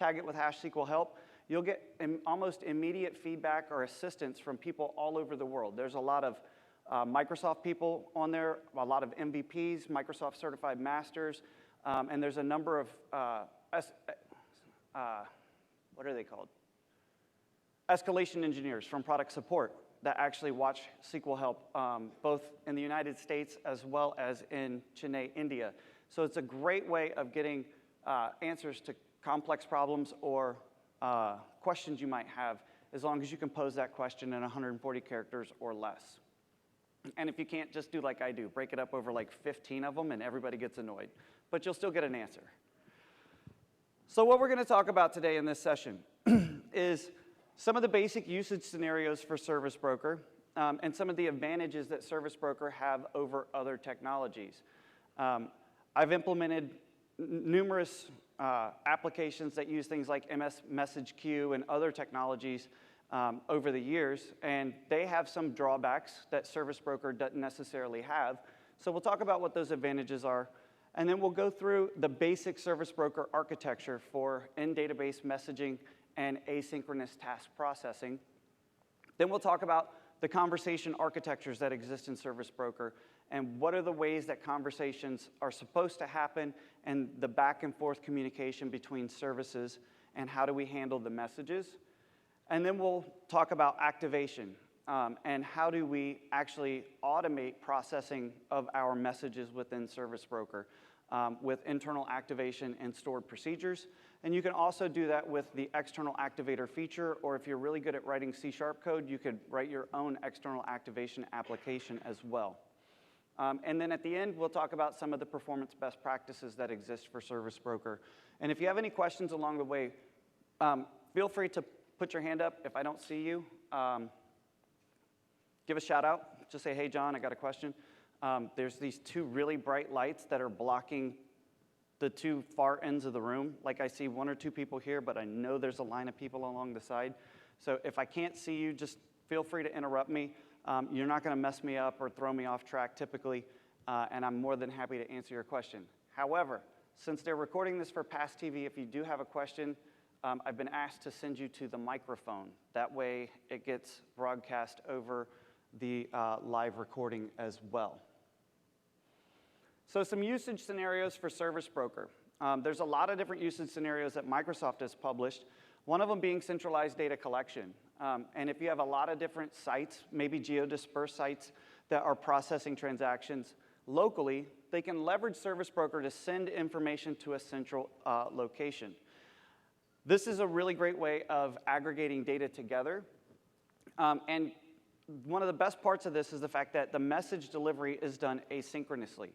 tag it with #SQL help, you'll get almost immediate feedback or assistance from people all over the world. There's a lot of Microsoft people on there, a lot of MVPs, Microsoft Certified Masters, and there's a number of, what are they called? Escalation engineers from product support that actually watch SQL help, both in the United States as well as in Chennai, India. So it's a great way of getting answers to complex problems or questions you might have, as long as you can pose that question in 140 characters or less. And if you can't, just do like I do. Break it up over like 15 of them, and everybody gets annoyed. But you'll still get an answer. So what we're going to talk about today in this session is some of the basic usage scenarios for Service Broker, and some of the advantages that Service Broker have over other technologies. I've implemented numerous applications that use things like MS Message Queue and other technologies over the years, and they have some drawbacks that Service Broker doesn't necessarily have. So we'll talk about what those advantages are, and then we'll go through the basic Service Broker architecture for in-database messaging and asynchronous task processing. Then we'll talk about the conversation architectures that exist in Service Broker, and what are the ways that conversations are supposed to happen, and the back and forth communication between services, and how do we handle the messages. And then we'll talk about activation, and how do we actually automate processing of our messages within Service Broker with internal activation and stored procedures. And you can also do that with the external activator feature, or if you're really good at writing C# code, you could write your own external activation application as well. And then at the end, we'll talk about some of the performance best practices that exist for Service Broker. And if you have any questions along the way, feel free to put your hand up. If I don't see you, give a shout out. Just say, hey, John, I got a question. There's these two really bright lights that are blocking the two far ends of the room. Like I see one or two people here, but I know there's a line of people along the side. So if I can't see you, just feel free to interrupt me. You're not going to mess me up or throw me off track typically, and I'm more than happy to answer your question. However, since they're recording this for Past TV, if you do have a question, I've been asked to send you to the microphone. That way it gets broadcast over the live recording as well. So some usage scenarios for Service Broker. There's a lot of different usage scenarios that Microsoft has published, one of them being centralized data collection. And if you have a lot of different sites, maybe geo-dispersed sites that are processing transactions locally, they can leverage Service Broker to send information to a central location. This is a really great way of aggregating data together. And one of the best parts of this is the fact that the message delivery is done asynchronously.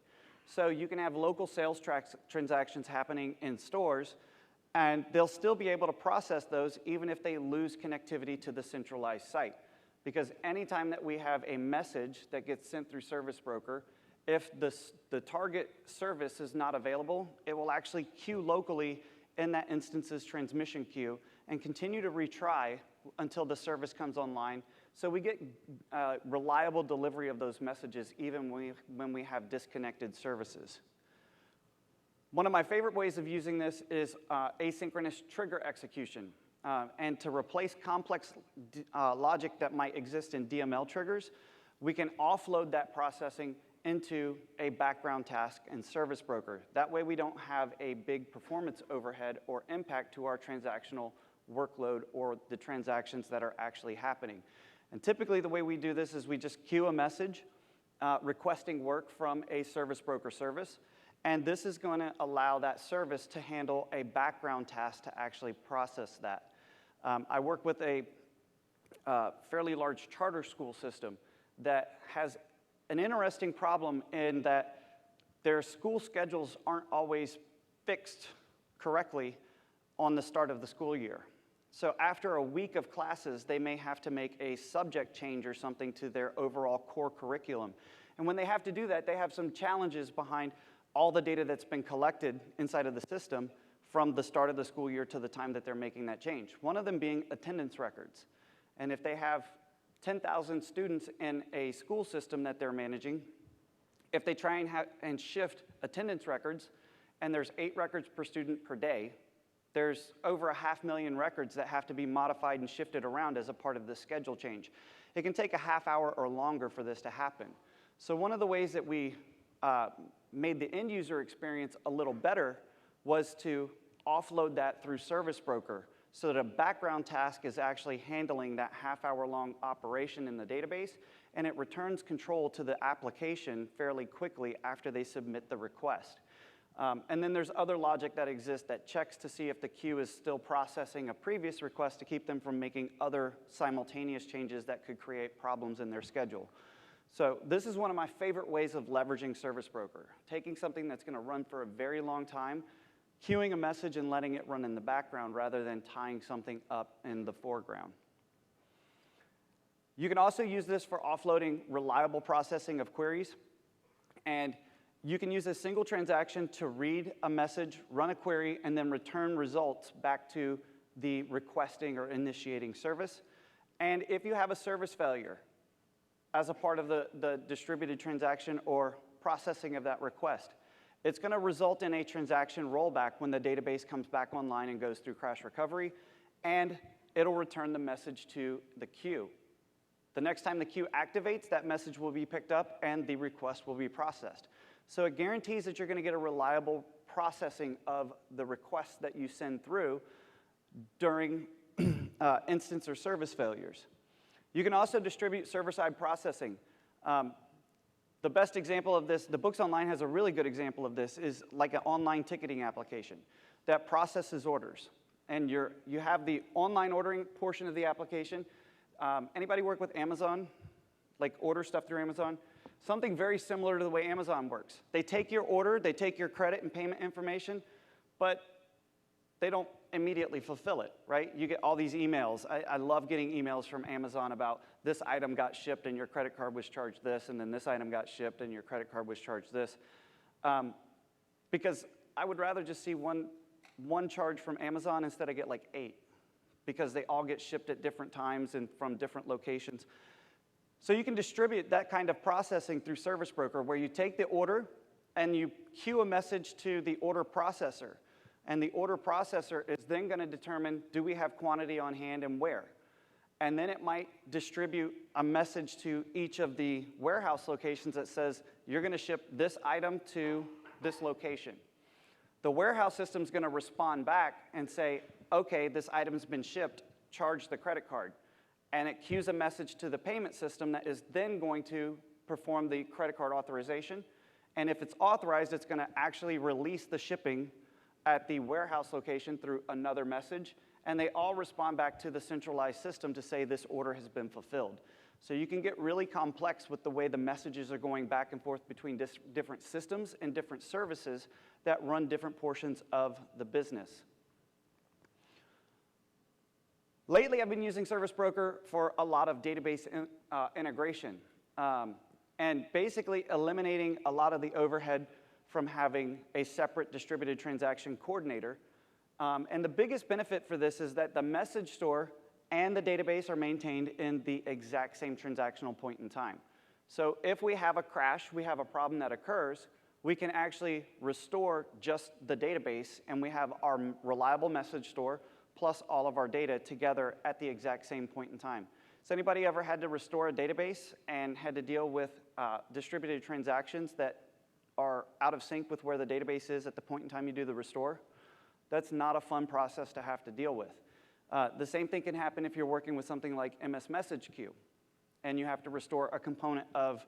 So you can have local sales transactions happening in stores, and they'll still be able to process those even if they lose connectivity to the centralized site. Because anytime that we have a message that gets sent through Service Broker, if the target service is not available, it will actually queue locally in that instance's transmission queue and continue to retry until the service comes online. So we get reliable delivery of those messages even when we have disconnected services. One of my favorite ways of using this is asynchronous trigger execution. And to replace complex logic that might exist in DML triggers, we can offload that processing into a background task in Service Broker. That way we don't have a big performance overhead or impact to our transactional workload or the transactions that are actually happening. And typically the way we do this is we just queue a message requesting work from a Service Broker service, and this is going to allow that service to handle a background task to actually process that. I work with a fairly large charter school system that has an interesting problem in that their school schedules aren't always fixed correctly on the start of the school year. So after a week of classes, they may have to make a subject change or something to their overall core curriculum. And when they have to do that, they have some challenges behind all the data that's been collected inside of the system from the start of the school year to the time that they're making that change. One of them being attendance records. And if they have 10,000 students in a school system that they're managing, if they try and shift attendance records, and there's 8 records per student per day, There's over 500,000 records that have to be modified and shifted around as a part of this schedule change. It can take a half hour or longer for this to happen. So one of the ways that we made the end user experience a little better was to offload that through Service Broker so that a background task is actually handling that half-hour-long operation in the database, and it returns control to the application fairly quickly after they submit the request. And then there's other logic that exists that checks to see if the queue is still processing a previous request to keep them from making other simultaneous changes that could create problems in their schedule. So this is one of my favorite ways of leveraging Service Broker, taking something that's going to run for a very long time, queuing a message and letting it run in the background rather than tying something up in the foreground. You can also use this for offloading reliable processing of queries. And you can use a single transaction to read a message, run a query, and then return results back to the requesting or initiating service. And if you have a service failure as a part of the distributed transaction or processing of that request, it's going to result in a transaction rollback when the database comes back online and goes through crash recovery, and it'll return the message to the queue. The next time the queue activates, that message will be picked up and the request will be processed. So it guarantees that you're going to get a reliable processing of the requests that you send through during instance or service failures. You can also distribute server-side processing. The best example of this, the Books Online has a really good example of this, is like an online ticketing application that processes orders. And you have the online ordering portion of the application. Anybody work with Amazon? Like order stuff through Amazon? Something very similar to the way Amazon works. They take your order, they take your credit and payment information, but they don't immediately fulfill it, right? You get all these emails. I love getting emails from Amazon about this item got shipped and your credit card was charged this, and then this item got shipped and your credit card was charged this. Because I would rather just see one charge from Amazon instead of get like 8, because they all get shipped at different times and from different locations. So you can distribute that kind of processing through Service Broker, where you take the order and you queue a message to the order processor. And the order processor is then going to determine, do we have quantity on hand and where? And then it might distribute a message to each of the warehouse locations that says, you're going to ship this item to this location. The warehouse system is going to respond back and say, okay, this item's been shipped, charge the credit card. And it queues a message to the payment system that is then going to perform the credit card authorization. And if it's authorized, it's going to actually release the shipping at the warehouse location through another message. And they all respond back to the centralized system to say this order has been fulfilled. So you can get really complex with the way the messages are going back and forth between different systems and different services that run different portions of the business. Lately, I've been using Service Broker for a lot of database integration and basically eliminating a lot of the overhead from having a separate distributed transaction coordinator. And the biggest benefit for this is that the message store and the database are maintained in the exact same transactional point in time. So if we have a crash, we have a problem that occurs, we can actually restore just the database, and we have our reliable message store plus all of our data together at the exact same point in time. Has anybody ever had to restore a database and had to deal with distributed transactions that are out of sync with where the database is at the point in time you do the restore? That's not a fun process to have to deal with. The same thing can happen if you're working with something like MS Message Queue, and you have to restore a component of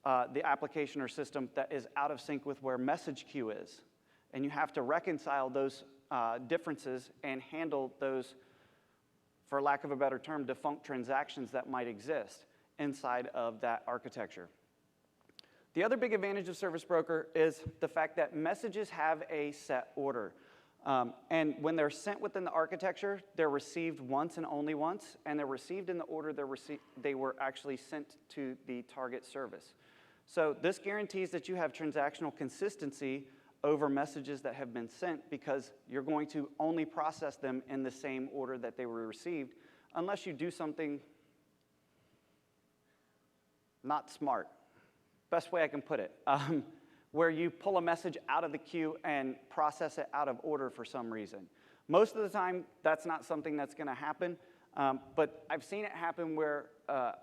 the application or system that is out of sync with where Message Queue is. And you have to reconcile those differences and handle those, for lack of a better term, defunct transactions that might exist inside of that architecture. The other big advantage of Service Broker is the fact that messages have a set order. And when they're sent within the architecture, they're received once and only once, and they're received in the order they were actually sent to the target service. So this guarantees that you have transactional consistency over messages that have been sent, because you're going to only process them in the same order that they were received, unless you do something not smart. Best way I can put it. Where you pull a message out of the queue and process it out of order for some reason. Most of the time, that's not something that's going to happen, but I've seen it happen where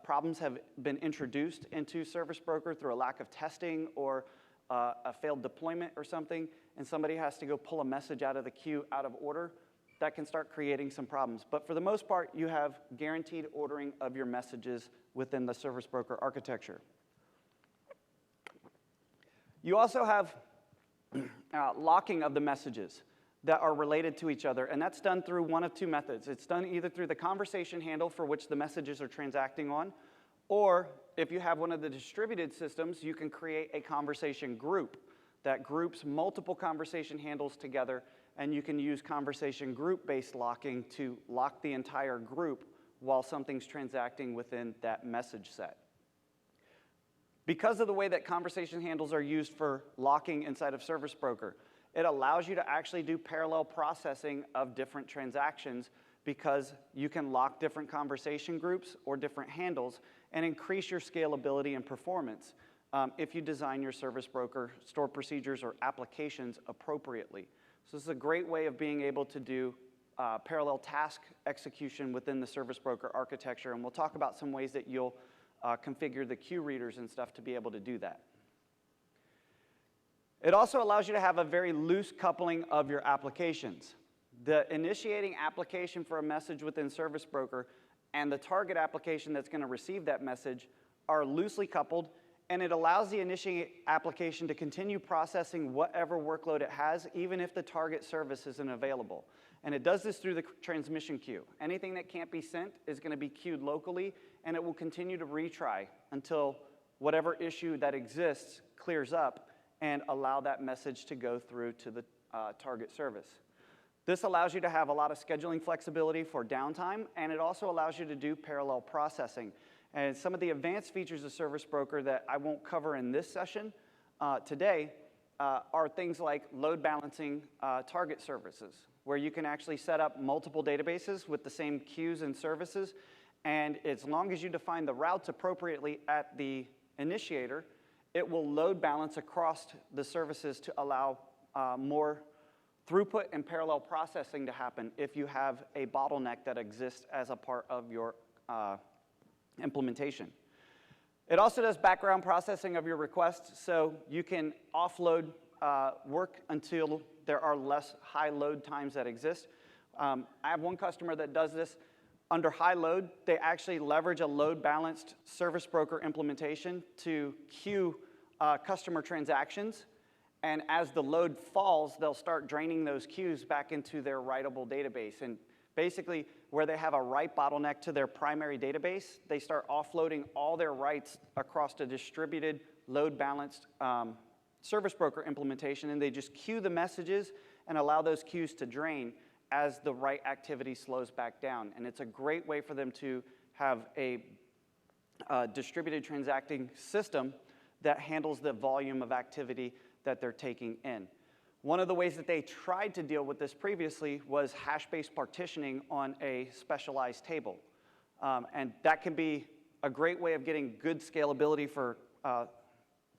problems have been introduced into Service Broker through a lack of testing or a failed deployment or something, and somebody has to go pull a message out of the queue out of order. That can start creating some problems. But for the most part, you have guaranteed ordering of your messages within the Service Broker architecture. You also have locking of the messages that are related to each other, and that's done through one of two methods. It's done either through the conversation handle for which the messages are transacting on, or if you have one of the distributed systems, you can create a conversation group that groups multiple conversation handles together, and you can use conversation group-based locking to lock the entire group while something's transacting within that message set. Because of the way that conversation handles are used for locking inside of Service Broker, it allows you to actually do parallel processing of different transactions because you can lock different conversation groups or different handles and increase your scalability and performance if you design your Service Broker stored procedures or applications appropriately. So this is a great way of being able to do parallel task execution within the Service Broker architecture, and we'll talk about some ways that you'll configure the queue readers and stuff to be able to do that. It also allows you to have a very loose coupling of your applications. The initiating application for a message within Service Broker and the target application that's going to receive that message are loosely coupled, and it allows the initiating application to continue processing whatever workload it has, even if the target service isn't available. And it does this through the transmission queue. Anything that can't be sent is going to be queued locally, and it will continue to retry until whatever issue that exists clears up and allow that message to go through to the target service. This allows you to have a lot of scheduling flexibility for downtime, and it also allows you to do parallel processing. And some of the advanced features of Service Broker that I won't cover in this session today are things like load balancing target services, where you can actually set up multiple databases with the same queues and services, and as long as you define the routes appropriately at the initiator, it will load balance across the services to allow more throughput and parallel processing to happen if you have a bottleneck that exists as a part of your implementation. It also does background processing of your requests, so you can offload work until there are less high load times that exist. I have one customer that does this. Under high load, they actually leverage a load-balanced Service Broker implementation to queue customer transactions, and as the load falls, they'll start draining those queues back into their writable database. And basically, where they have a write bottleneck to their primary database, they start offloading all their writes across a distributed, load-balanced Service Broker implementation, and they just queue the messages and allow those queues to drain as the write activity slows back down. And it's a great way for them to have a distributed transacting system that handles the volume of activity that they're taking in. One of the ways that they tried to deal with this previously was hash-based partitioning on a specialized table. And that can be a great way of getting good scalability for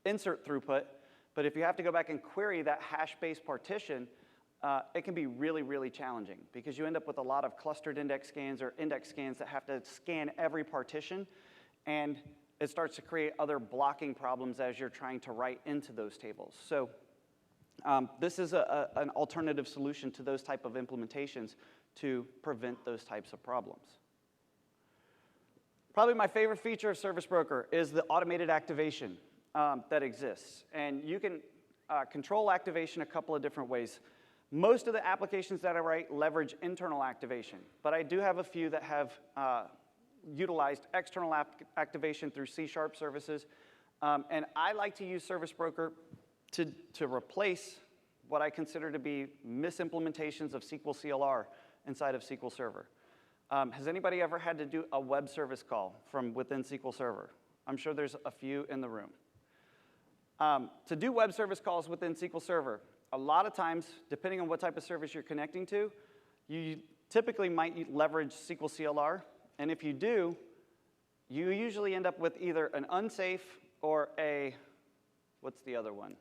insert throughput, but if you have to go back and query that hash-based partition, it can be really, really challenging because you end up with a lot of clustered index scans or index scans that have to scan every partition, and it starts to create other blocking problems as you're trying to write into those tables. So this is an alternative solution to those type of implementations to prevent those types of problems. Probably my favorite feature of Service Broker is the automated activation that exists. And you can control activation a couple of different ways. Most of the applications that I write leverage internal activation, but I do have a few that have utilized external activation through C# services. And I like to use Service Broker to replace what I consider to be misimplementations of SQL CLR inside of SQL Server. Has anybody ever had to do a web service call from within SQL Server? I'm sure there's a few in the room. To do web service calls within SQL Server, a lot of times, depending on what type of service you're connecting to, you typically might leverage SQL CLR, and if you do, you usually end up with either an unsafe or a, what's the other one?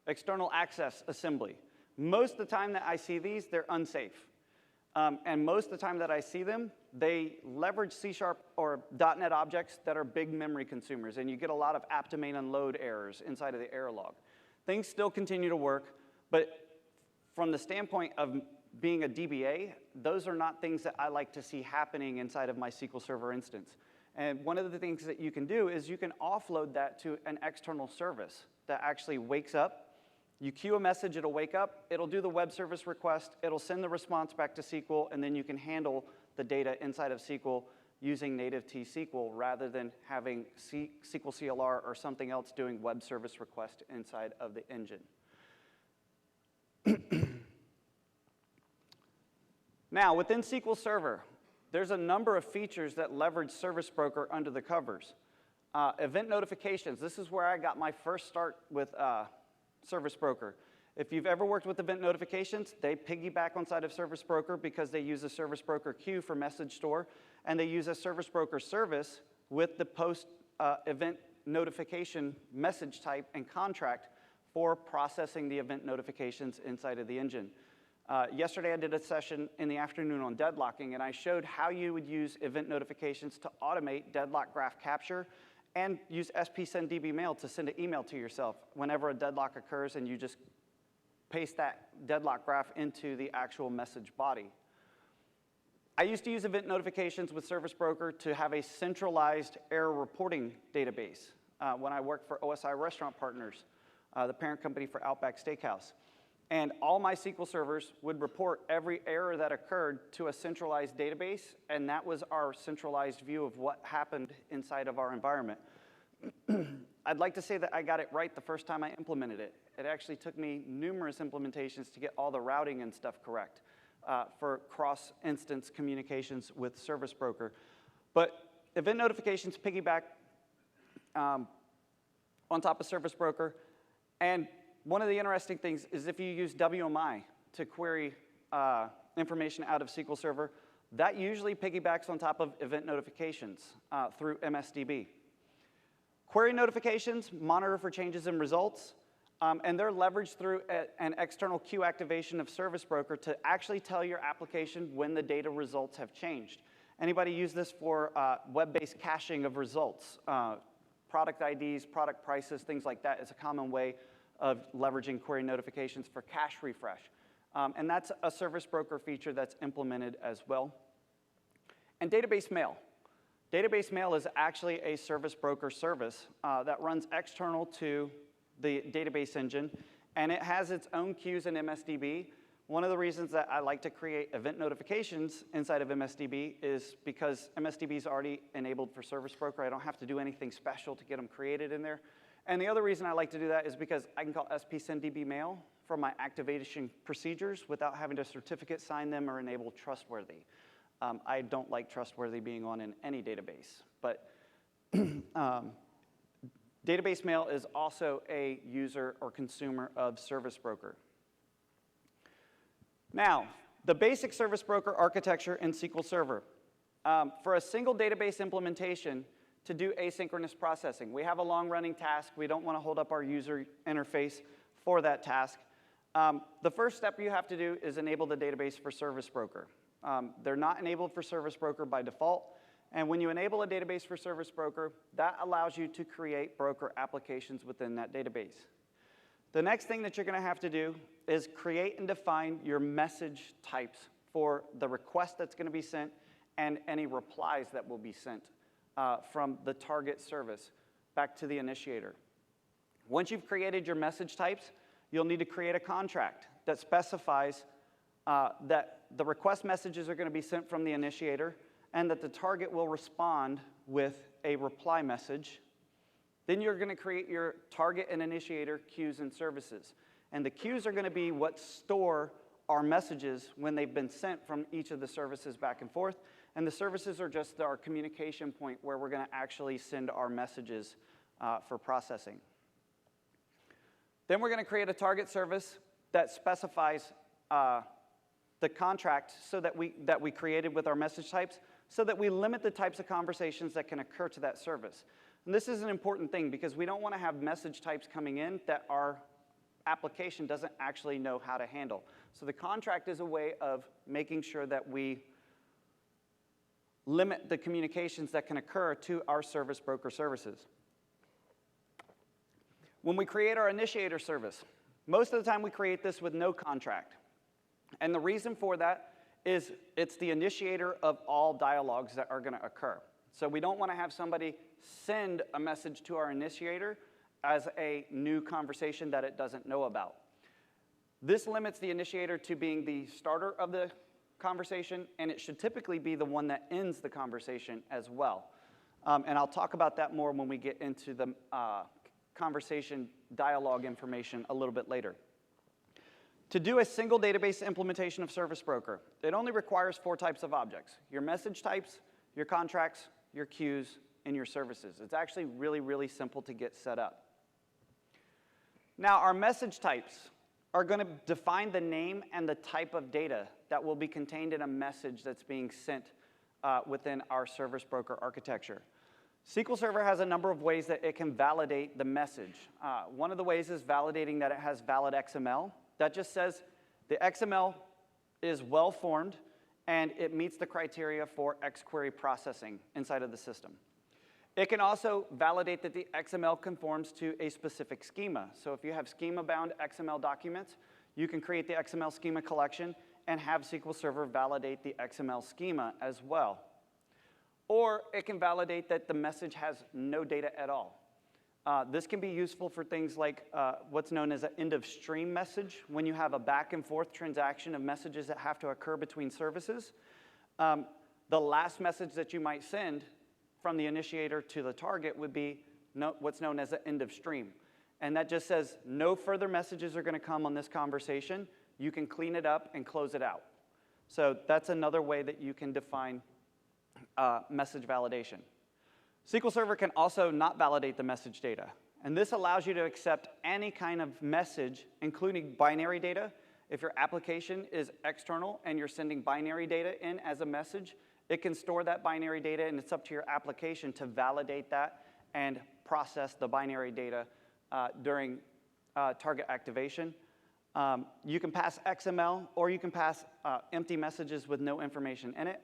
External access assembly, Most of the time that I see these, they're unsafe. And most of the time that I see them, they leverage C# or .NET objects that are big memory consumers, and you get a lot of apt domain unload errors inside of the error log. Things still continue to work, but from the standpoint of being a DBA, those are not things that I like to see happening inside of my SQL Server instance. And one of the things that you can do is you can offload that to an external service that actually wakes up. You queue a message, it'll wake up, it'll do the web service request, it'll send the response back to SQL, and then you can handle the data inside of SQL using native T-SQL rather than having SQL CLR or something else doing web service request inside of the engine. Now, within SQL Server, there's a number of features that leverage Service Broker under the covers. Event notifications, this is where I got my first start with Service Broker. If you've ever worked with event notifications, they piggyback on side of Service Broker because they use a Service Broker queue for message store, and they use a Service Broker service with the post event notification message type and contract for processing the event notifications inside of the engine. Yesterday I did a session in the afternoon on deadlocking, and I showed how you would use event notifications to automate deadlock graph capture and use SP_send_db_mail to send an email to yourself whenever a deadlock occurs, and you just paste that deadlock graph into the actual message body. I used to use event notifications with Service Broker to have a centralized error reporting database when I worked for OSI Restaurant Partners, the parent company for Outback Steakhouse. And all my SQL servers would report every error that occurred to a centralized database, and that was our centralized view of what happened inside of our environment. I'd like to say that I got it right the first time I implemented it. It actually took me numerous implementations to get all the routing and stuff correct for cross-instance communications with Service Broker. But event notifications piggyback on top of Service Broker, and one of the interesting things is if you use WMI to query information out of SQL Server, that usually piggybacks on top of event notifications through MSDB. Query notifications monitor for changes in results, and they're leveraged through an external queue activation of Service Broker to actually tell your application when the data results have changed. Anybody use this for web-based caching of results? Product IDs, product prices, things like that is a common way of leveraging query notifications for cache refresh. And that's a Service Broker feature that's implemented as well. And database mail. Database mail is actually a Service Broker service that runs external to the database engine, and it has its own queues in MSDB. One of the reasons that I like to create event notifications inside of MSDB is because MSDB is already enabled for Service Broker. I don't have to do anything special to get them created in there. And the other reason I like to do that is because I can call SP_send_db_mail for my activation procedures without having to certificate sign them or enable trustworthy. I don't like trustworthy being on in any database, but database mail is also a user or consumer of Service Broker. Now, the basic Service Broker architecture in SQL Server. For a single database implementation, to do asynchronous processing. We have a long-running task. We don't want to hold up our user interface for that task. The first step you have to do is enable the database for Service Broker. They're not enabled for Service Broker by default, and when you enable a database for Service Broker, that allows you to create broker applications within that database. The next thing that you're going to have to do is create and define your message types for the request that's going to be sent and any replies that will be sent from the target service back to the initiator. Once you've created your message types, you'll need to create a contract that specifies that the request messages are going to be sent from the initiator and that the target will respond with a reply message. Then you're going to create your target and initiator queues and services. And the queues are going to be what store our messages when they've been sent from each of the services back and forth. And the services are just our communication point where we're going to actually send our messages for processing. Then we're going to create a target service that specifies the contract so that we created with our message types so that we limit the types of conversations that can occur to that service. And this is an important thing because we don't want to have message types coming in that are application doesn't actually know how to handle. So the contract is a way of making sure that we limit the communications that can occur to our service broker services. When we create our initiator service, most of the time we create this with no contract. And the reason for that is it's the initiator of all dialogues that are going to occur. So we don't want to have somebody send a message to our initiator as a new conversation that it doesn't know about. This limits the initiator to being the starter of the conversation, and it should typically be the one that ends the conversation as well. And I'll talk about that more when we get into the conversation dialogue information a little bit later. To do a single database implementation of Service Broker, it only requires 4 types of objects: your message types, your contracts, your queues, and your services. It's actually really, really simple to get set up. Now, our message types are going to define the name and the type of data that will be contained in a message that's being sent within our Service Broker architecture. SQL Server has a number of ways that it can validate the message. One of the ways is validating that it has valid XML. That just says the XML is well-formed and it meets the criteria for XQuery processing inside of the system. It can also validate that the XML conforms to a specific schema. So if you have schema-bound XML documents, you can create the XML schema collection and have SQL Server validate the XML schema as well. Or it can validate that the message has no data at all. This can be useful for things like what's known as an end-of-stream message, when you have a back-and-forth transaction of messages that have to occur between services. The last message that you might send from the initiator to the target would be what's known as an end-of-stream. And that just says no further messages are going to come on this conversation. You can clean it up and close it out. So that's another way that you can define message validation. SQL Server can also not validate the message data. And this allows you to accept any kind of message, including binary data. If your application is external and you're sending binary data in as a message, it can store that binary data, and it's up to your application to validate that and process the binary data during target activation. You can pass XML, or you can pass empty messages with no information in it.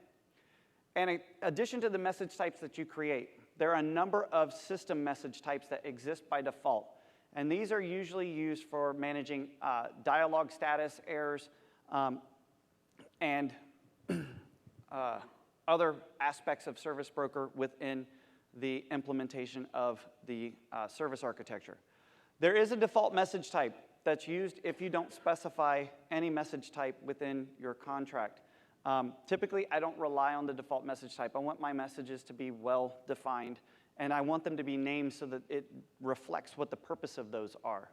And in addition to the message types that you create, there are a number of system message types that exist by default. And these are usually used for managing dialog status errors and other aspects of Service Broker within the implementation of the service architecture. There is a default message type that's used if you don't specify any message type within your contract. Typically, I don't rely on the default message type. I want my messages to be well defined, and I want them to be named so that it reflects what the purpose of those are.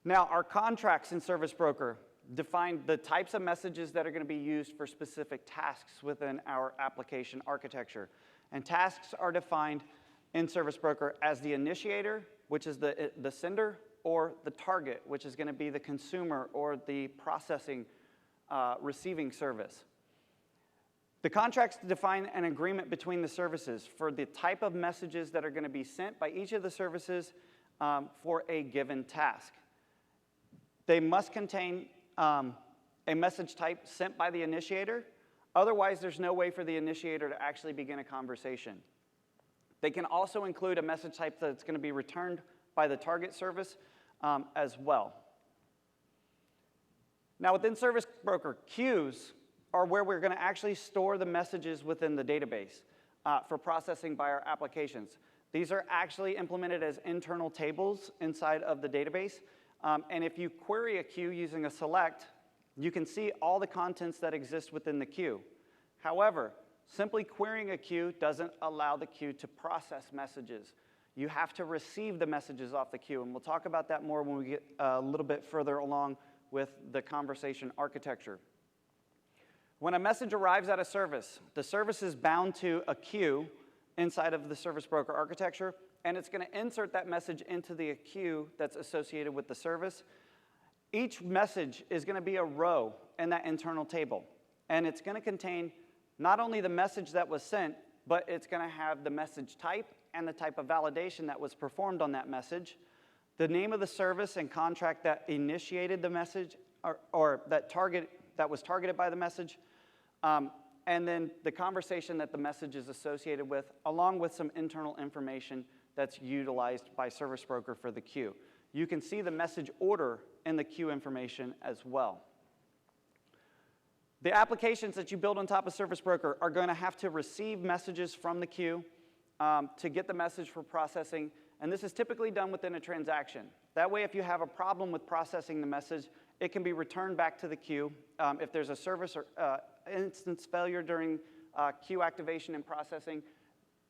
Now, our contracts in Service Broker define the types of messages that are going to be used for specific tasks within our application architecture. And tasks are defined in Service Broker as the initiator, which is the sender, or the target, which is going to be the consumer or the processing receiving service. The contracts define an agreement between the services for the type of messages that are going to be sent by each of the services for a given task. They must contain a message type sent by the initiator. Otherwise, there's no way for the initiator to actually begin a conversation. They can also include a message type that's going to be returned by the target service as well. Now, within Service Broker, queues are where we're going to actually store the messages within the database for processing by our applications. These are actually implemented as internal tables inside of the database. And if you query a queue using a select, you can see all the contents that exist within the queue. However, simply querying a queue doesn't allow the queue to process messages. You have to receive the messages off the queue, and we'll talk about that more when we get a little bit further along with the conversation architecture. When a message arrives at a service, the service is bound to a queue inside of the Service Broker architecture, and it's going to insert that message into the queue that's associated with the service. Each message is going to be a row in that internal table, and it's going to contain not only the message that was sent, but it's going to have the message type and the type of validation that was performed on that message, the name of the service and contract that initiated the message, or that was targeted by the message, and then the conversation that the message is associated with, along with some internal information that's utilized by Service Broker for the queue. You can see the message order in the queue information as well. The applications that you build on top of Service Broker are going to have to receive messages from the queue to get the message for processing, and this is typically done within a transaction. That way, if you have a problem with processing the message, it can be returned back to the queue. If there's a service or instance failure during queue activation and processing,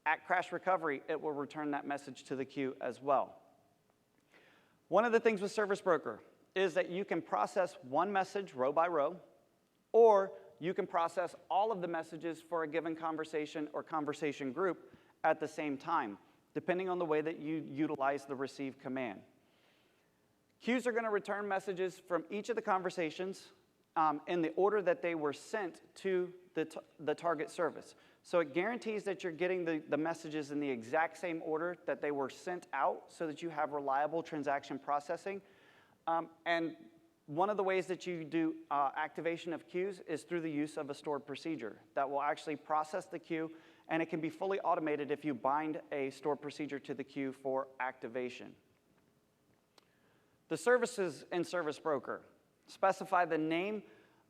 at crash recovery, it will return that message to the queue as well. One of the things with Service Broker is that you can process one message row by row, or you can process all of the messages for a given conversation or conversation group at the same time, depending on the way that you utilize the receive command. Queues are going to return messages from each of the conversations in the order that they were sent to the target service. So it guarantees that you're getting the messages in the exact same order that they were sent out so that you have reliable transaction processing. And one of the ways that you do activation of queues is through the use of a stored procedure that will actually process the queue, and it can be fully automated if you bind a stored procedure to the queue for activation. The services in Service Broker specify the name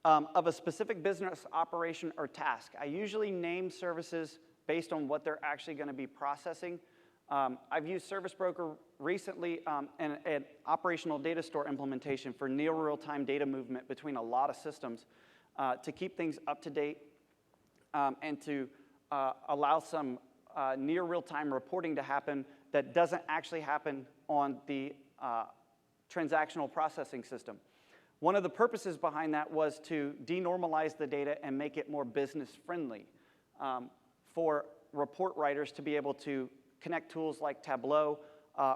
of a specific business operation or task. I usually name services based on what they're actually going to be processing. I've used Service Broker recently in an operational data store implementation for near real-time data movement between a lot of systems to keep things up to date and to allow some near real-time reporting to happen that doesn't actually happen on the transactional processing system. One of the purposes behind that was to denormalize the data and make it more business-friendly for report writers to be able to connect tools like Tableau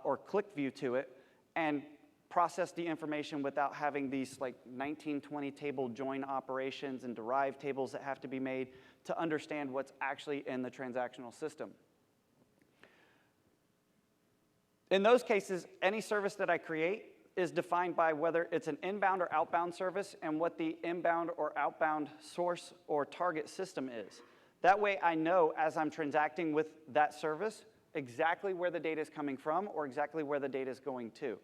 or ClickView to it and process the information without having these like 1920 table join operations and derived tables that have to be made to understand what's actually in the transactional system. In those cases, any service that I create is defined by whether it's an inbound or outbound service and what the inbound or outbound source or target system is. That way I know as I'm transacting with that service exactly where the data is coming from or exactly where the data is going to.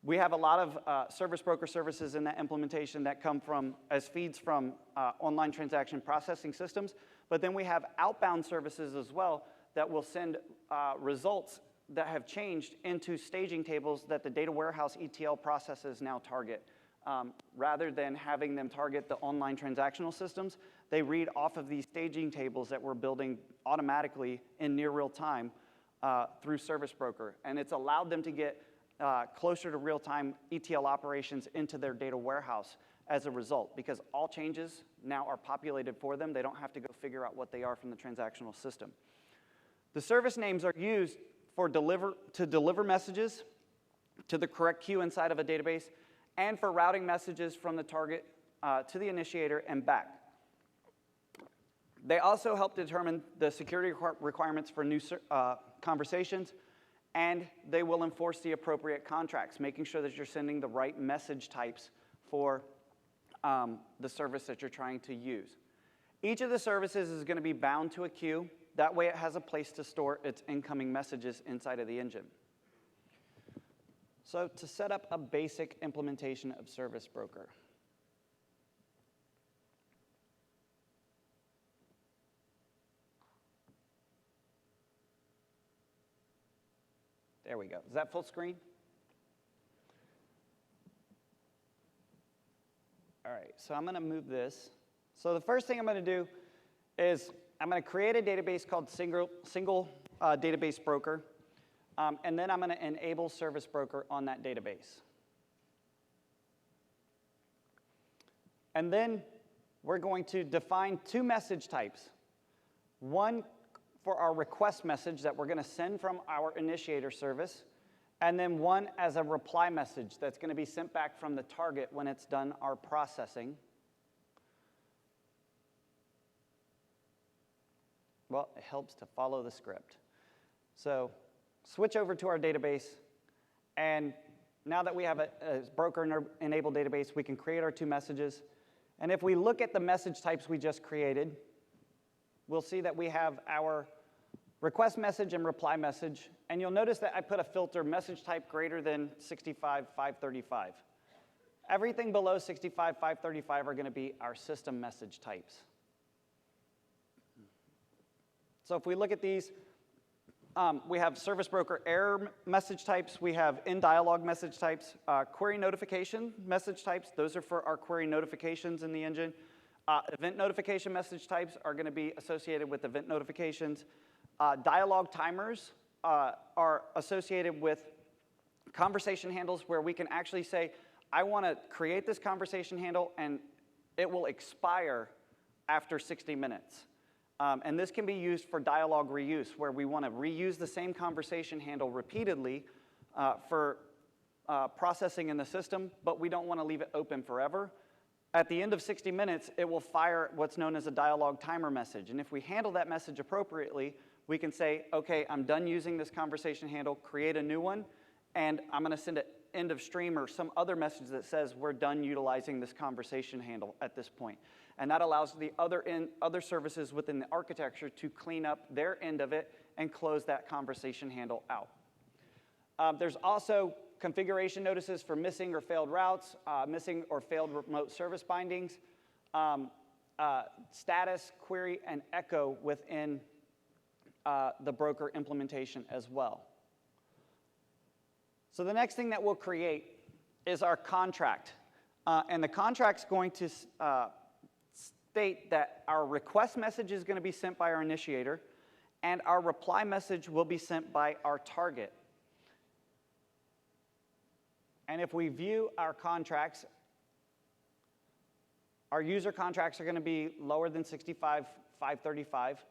We have a lot of Service Broker services in that implementation that come from as feeds from online transaction processing systems, but then we have outbound services as well that will send results that have changed into staging tables that the data warehouse ETL processes now target. Rather than having them target the online transactional systems, they read off of these staging tables that we're building automatically in near real time through Service Broker. And it's allowed them to get closer to real-time ETL operations into their data warehouse as a result, because all changes now are populated for them. They don't have to go figure out what they are from the transactional system. The service names are used to deliver messages to the correct queue inside of a database and for routing messages from the target to the initiator and back. They also help determine the security requirements for new conversations, and they will enforce the appropriate contracts, making sure that you're sending the right message types for the service that you're trying to use. Each of the services is going to be bound to a queue. That way it has a place to store its incoming messages inside of the engine. So to set up a basic implementation of Service Broker. There we go. Is that full screen? All right, so I'm going to move this. So the first thing I'm going to do is I'm going to create a database called single database broker, and then I'm going to enable Service Broker on that database. And then we're going to define two message types. One for our request message that we're going to send from our initiator service, and then one as a reply message that's going to be sent back from the target when it's done our processing. Well, it helps to follow the script. So switch over to our database, And now that we have a broker-enabled database, we can create our 2 messages. And if we look at the message types we just created, we'll see that we have our request message and reply message. And you'll notice that I put a filter message type greater than 65,535. Everything below 65,535 are going to be our system message types. So if we look at these, we have service broker error message types. We have in dialog message types. Query notification message types. Those are for our query notifications in the engine. Event notification message types are going to be associated with event notifications. Dialog timers are associated with conversation handles where we can actually say, I want to create this conversation handle and it will expire after 60 minutes. And this can be used for dialog reuse, where we want to reuse the same conversation handle repeatedly for processing in the system, but we don't want to leave it open forever. At the end of 60 minutes, it will fire what's known as a dialog timer message. And if we handle that message appropriately, we can say, OK, I'm done using this conversation handle, create a new one, and I'm going to send an end of stream or some other message that says we're done utilizing this conversation handle at this point. And that allows the other services within the architecture to clean up their end of it and close that conversation handle out. There's also configuration notices for missing or failed routes, missing or failed remote service bindings, status, query, and echo within the broker implementation as well. So the next thing that we'll create is our contract. And the contract's going to state that our request message is going to be sent by our initiator, and our reply message will be sent by our target. And if we view our contracts, our user contracts are going to be lower than 65,535.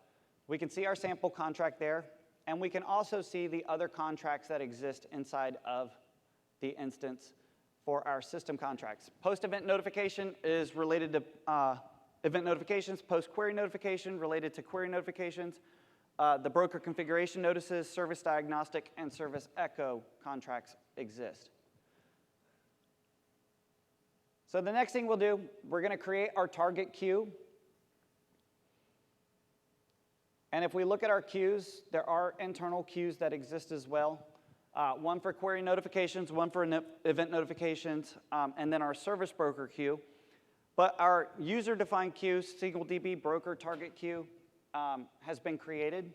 We can see our sample contract there, and we can also see the other contracts that exist inside of the instance for our system contracts. Post-event notification is related to event notifications. Post-query notification related to query notifications. The broker configuration notices, service diagnostic, and service echo contracts exist. So the next thing we'll do, we're going to create our target queue. And if we look at our queues, there are internal queues that exist as well. One for query notifications, one for event notifications, and then our service broker queue. But our user-defined queue, SQLDB broker target queue, has been created.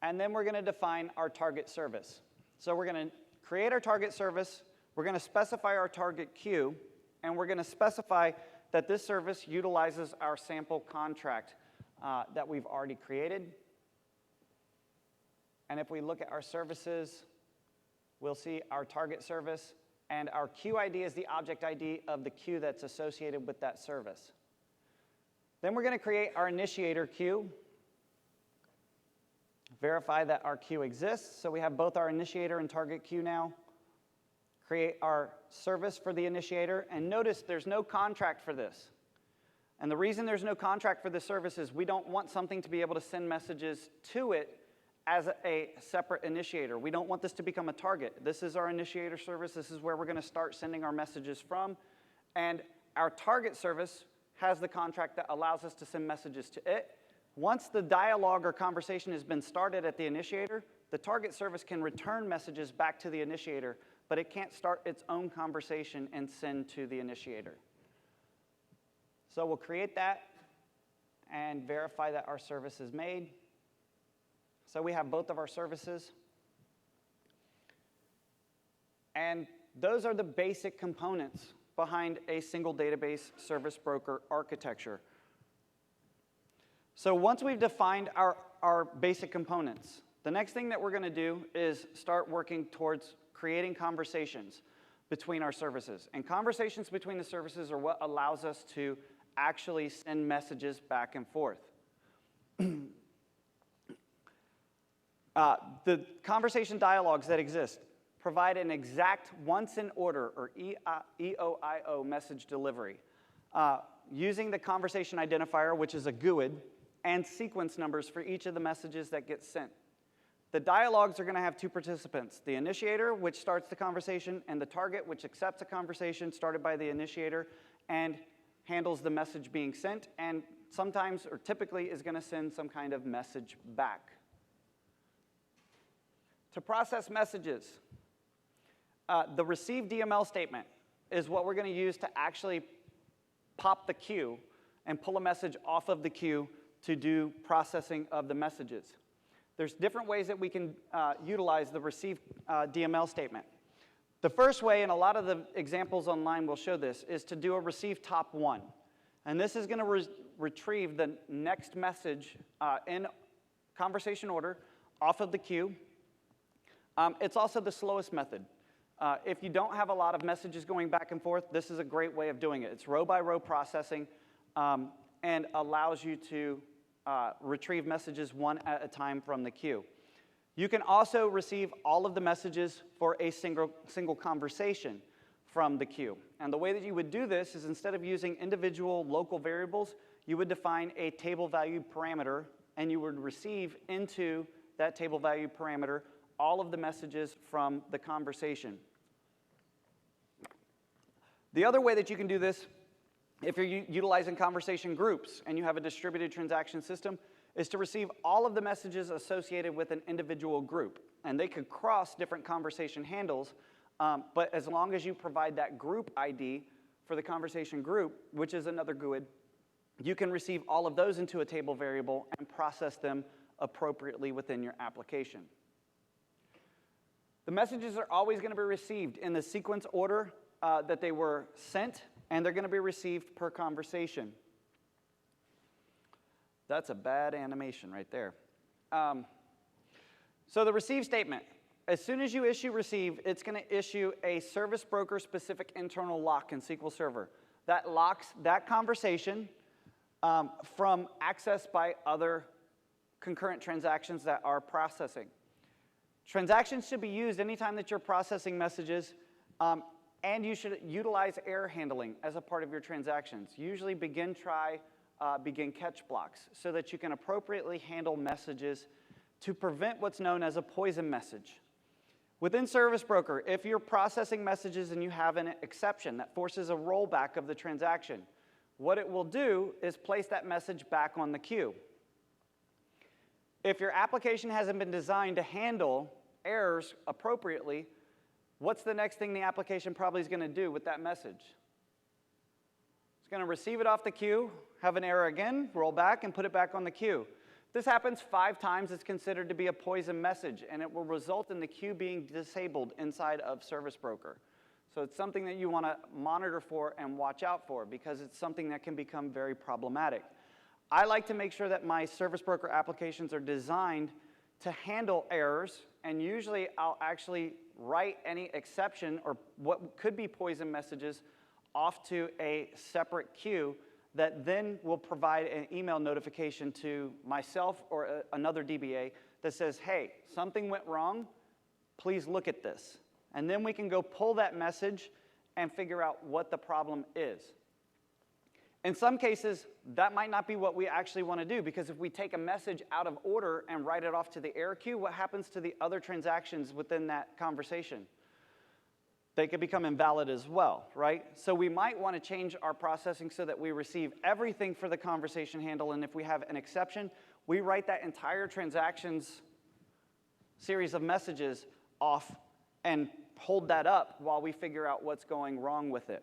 And then we're going to define our target service. So we're going to create our target service, we're going to specify our target queue, and we're going to specify that this service utilizes our sample contract that we've already created. And if we look at our services, we'll see our target service, and our queue ID is the object ID of the queue that's associated with that service. Then we're going to create our initiator queue, verify that our queue exists. So we have both our initiator and target queue now. Create our service for the initiator, and notice there's no contract for this. And the reason there's no contract for this service is we don't want something to be able to send messages to it as a separate initiator. We don't want this to become a target. This is our initiator service. This is where we're going to start sending our messages from. And our target service has the contract that allows us to send messages to it. Once the dialogue or conversation has been started at the initiator, the target service can return messages back to the initiator, but it can't start its own conversation and send to the initiator. So we'll create that and verify that our service is made. So we have both of our services. And those are the basic components behind a single database service broker architecture. So once we've defined our basic components, the next thing that we're going to do is start working towards creating conversations between our services. And conversations between the services are what allows us to actually send messages back and forth. The conversation dialogues that exist provide an exact once in order, or EOIO message delivery, using the conversation identifier, which is a GUID, and sequence numbers for each of the messages that get sent. The dialogues are going to have two participants, the initiator, which starts the conversation, and the target, which accepts a conversation started by the initiator and handles the message being sent, and sometimes, or typically, is going to send some kind of message back. To process messages, the receive DML statement is what we're going to use to actually pop the queue and pull a message off of the queue to do processing of the messages. There's different ways that we can utilize the receive DML statement. The first way, and a lot of the examples online will show this, is to do a receive top one. And this is going to retrieve the next message in conversation order off of the queue. It's also the slowest method. If you don't have a lot of messages going back and forth, this is a great way of doing it. It's row-by-row processing and allows you to retrieve messages one at a time from the queue. You can also receive all of the messages for a single conversation from the queue. And the way that you would do this is instead of using individual local variables, you would define a table value parameter, and you would receive into that table value parameter all of the messages from the conversation. The other way that you can do this, if you're utilizing conversation groups and you have a distributed transaction system, is to receive all of the messages associated with an individual group. And they could cross different conversation handles, but as long as you provide that group ID for the conversation group, which is another GUID, you can receive all of those into a table variable and process them appropriately within your application. The messages are always going to be received in the sequence order that they were sent, and they're going to be received per conversation. That's a bad animation right there. So the receive statement, as soon as you issue receive, it's going to issue a service broker specific internal lock in SQL Server that locks that conversation from access by other concurrent transactions that are processing. Transactions should be used anytime that you're processing messages, and you should utilize error handling as a part of your transactions. Usually begin, try, begin, catch blocks so that you can appropriately handle messages to prevent what's known as a poison message. Within Service Broker, if you're processing messages and you have an exception that forces a rollback of the transaction, what it will do is place that message back on the queue. If your application hasn't been designed to handle errors appropriately, what's the next thing the application probably is going to do with that message? It's going to receive it off the queue, have an error again, roll back, and put it back on the queue. If this happens 5 times, it's considered to be a poison message, and it will result in the queue being disabled inside of Service Broker. So it's something that you want to monitor for and watch out for because it's something that can become very problematic. I like to make sure that my Service Broker applications are designed to handle errors, and usually I'll actually write any exception or what could be poison messages off to a separate queue that then will provide an email notification to myself or another DBA that says, hey, something went wrong, please look at this. And then we can go pull that message and figure out what the problem is. In some cases, that might not be what we actually want to do, because if we take a message out of order and write it off to the error queue, what happens to the other transactions within that conversation? They could become invalid as well, right? So we might want to change our processing so that we receive everything for the conversation handle, and if we have an exception, we write that entire transactions series of messages off and hold that up while we figure out what's going wrong with it.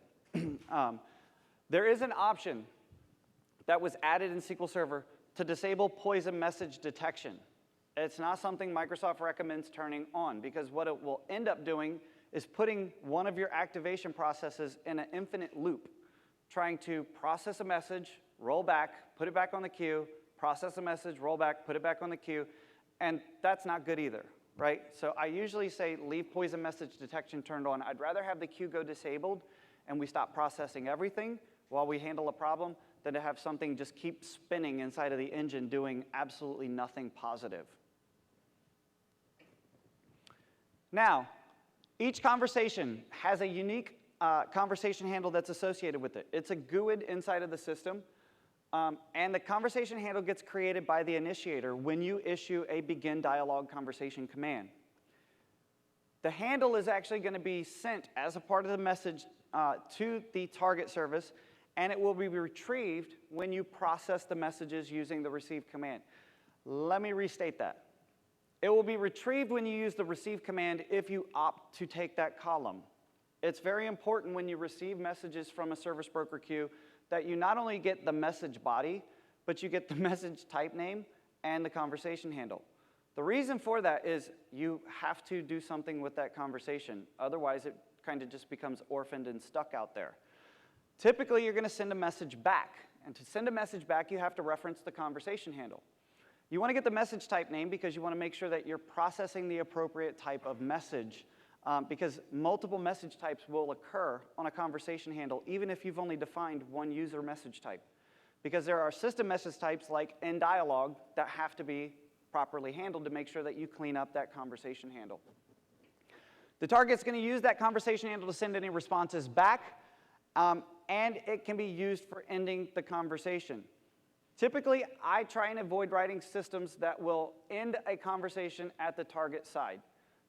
There is an option that was added in SQL Server to disable poison message detection. It's not something Microsoft recommends turning on, because what it will end up doing is putting one of your activation processes in an infinite loop, trying to process a message, roll back, put it back on the queue, process a message, roll back, put it back on the queue, and that's not good either, right? So I usually say leave poison message detection turned on. I'd rather have the queue go disabled and we stop processing everything while we handle a problem than to have something just keep spinning inside of the engine doing absolutely nothing positive. Now, each conversation has a unique conversation handle that's associated with it. It's a GUID inside of the system. And the conversation handle gets created by the initiator when you issue a begin dialog conversation command. The handle is actually going to be sent as a part of the message to the target service, and it will be retrieved when you process the messages using the receive command. Let me restate that. It will be retrieved when you use the receive command if you opt to take that column. It's very important when you receive messages from a service broker queue that you not only get the message body, but you get the message type name and the conversation handle. The reason for that is you have to do something with that conversation. Otherwise, it kind of just becomes orphaned and stuck out there. Typically, you're going to send a message back. And to send a message back, you have to reference the conversation handle. You want to get the message type name because you want to make sure that you're processing the appropriate type of message, because multiple message types will occur on a conversation handle, even if you've only defined one user message type. Because there are system message types like in Dialog that have to be properly handled to make sure that you clean up that conversation handle. The target's going to use that conversation handle to send any responses back, and it can be used for ending the conversation. Typically, I try and avoid writing systems that will end a conversation at the target side.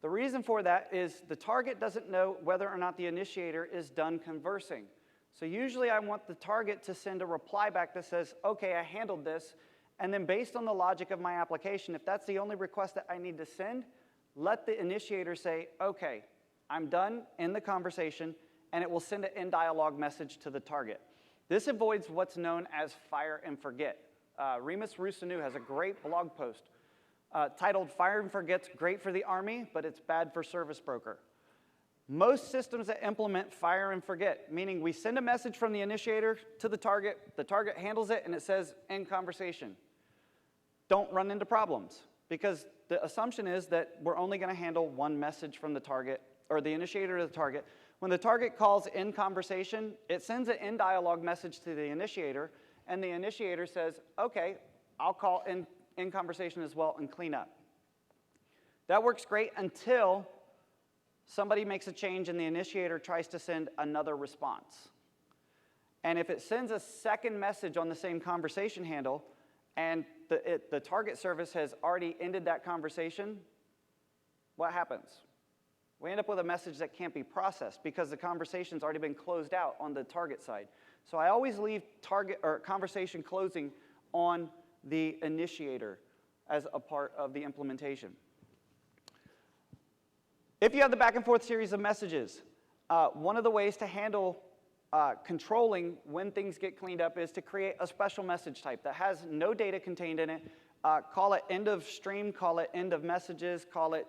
The reason for that is the target doesn't know whether or not the initiator is done conversing. So usually I want the target to send a reply back that says, okay, I handled this, and then based on the logic of my application, if that's the only request that I need to send, let the initiator say, okay, I'm done in the conversation, and it will send an in dialog message to the target. This avoids what's known as fire and forget. Remus Rousseau has a great blog post titled Fire and Forget's great for the Army, but it's bad for service broker. Most systems that implement fire and forget, meaning we send a message from the initiator to the target handles it, and it says end conversation. Don't run into problems, because the assumption is that we're only going to handle one message from the target, or the initiator to the target. When the target calls in conversation, it sends an in dialog message to the initiator, and the initiator says, okay, I'll call in conversation as well and clean up. That works great until somebody makes a change and the initiator tries to send another response. And if it sends a second message on the same conversation handle, and the target service has already ended that conversation, what happens? We end up with a message that can't be processed because the conversation's already been closed out on the target side. So I always leave conversation closing on the initiator as a part of the implementation. If you have the back and forth series of messages, one of the ways to handle controlling when things get cleaned up is to create a special message type that has no data contained in it. Call it end of stream, call it end of messages, call it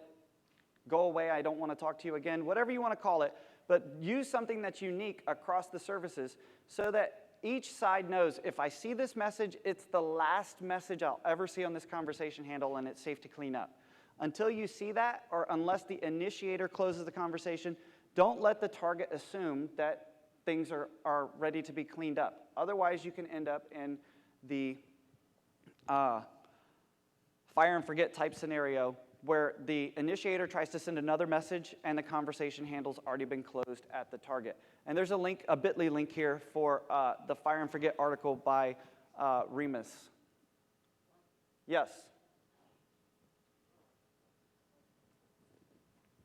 go away, I don't want to talk to you again, whatever you want to call it, but use something that's unique across the services so that each side knows if I see this message, it's the last message I'll ever see on this conversation handle and it's safe to clean up. Until you see that, or unless the initiator closes the conversation, don't let the target assume that things are ready to be cleaned up. Otherwise, you can end up in the fire and forget type scenario where the initiator tries to send another message and the conversation handle's already been closed at the target. And there's a link, a bit.ly link here for the fire and forget article by Remus. Yes?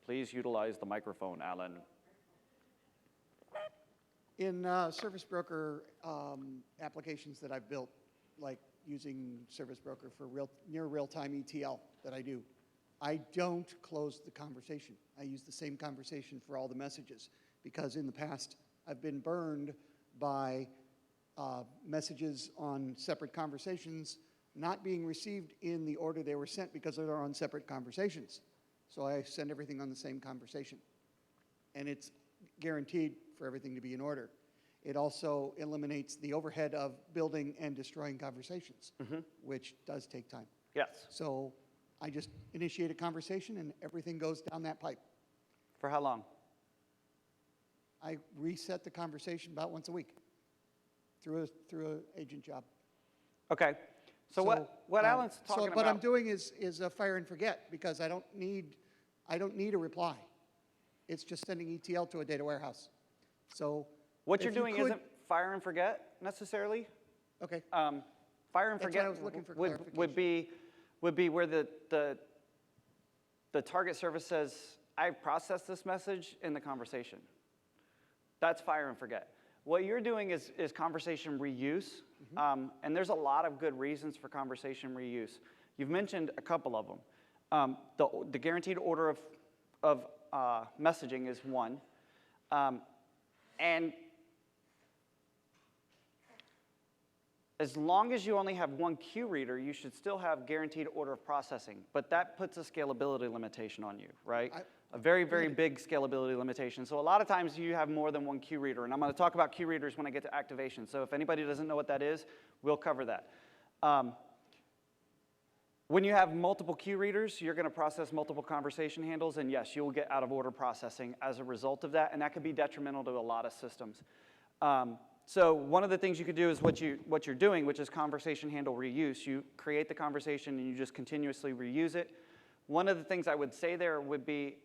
Please utilize the microphone, Alan. In Service Broker applications that I've built, like using Service Broker for near real-time ETL that I do, I don't close the conversation. I use the same conversation for all the messages because in the past I've been burned by messages on separate conversations not being received in the order they were sent because they're on separate conversations. So I send everything on the same conversation. And it's guaranteed for everything to be in order. It also eliminates the overhead of building and destroying conversations, which does take time. Yes. So I just initiate a conversation and everything goes down that pipe. For how long? I reset the conversation about once a week through an agent job. Okay. So what Alan's talking about. What I'm doing is a fire and forget because I don't need a reply. It's just sending ETL to a data warehouse. So what you're doing isn't fire and forget necessarily? Okay. Fire and That's forget what I was looking for would be where the target service says, I processed this message in the conversation. That's fire and forget. What you're doing is conversation reuse, and there's a lot of good reasons for conversation reuse. You've mentioned a couple of them. The guaranteed order of messaging is one, and as long as you only have one queue reader, you should still have guaranteed order of processing, but that puts a scalability limitation on you, right? A very, very big scalability limitation. So a lot of times you have more than one queue reader, and I'm going to talk about queue readers when I get to activation. So if anybody doesn't know what that is, we'll cover that. When you have multiple queue readers, you're going to process multiple conversation handles, and yes, you will get out of order processing as a result of that, and that could be detrimental to a lot of systems. So one of the things you could do is what you're doing, which is conversation handle reuse. You create the conversation and you just continuously reuse it. One of the things I would say there would be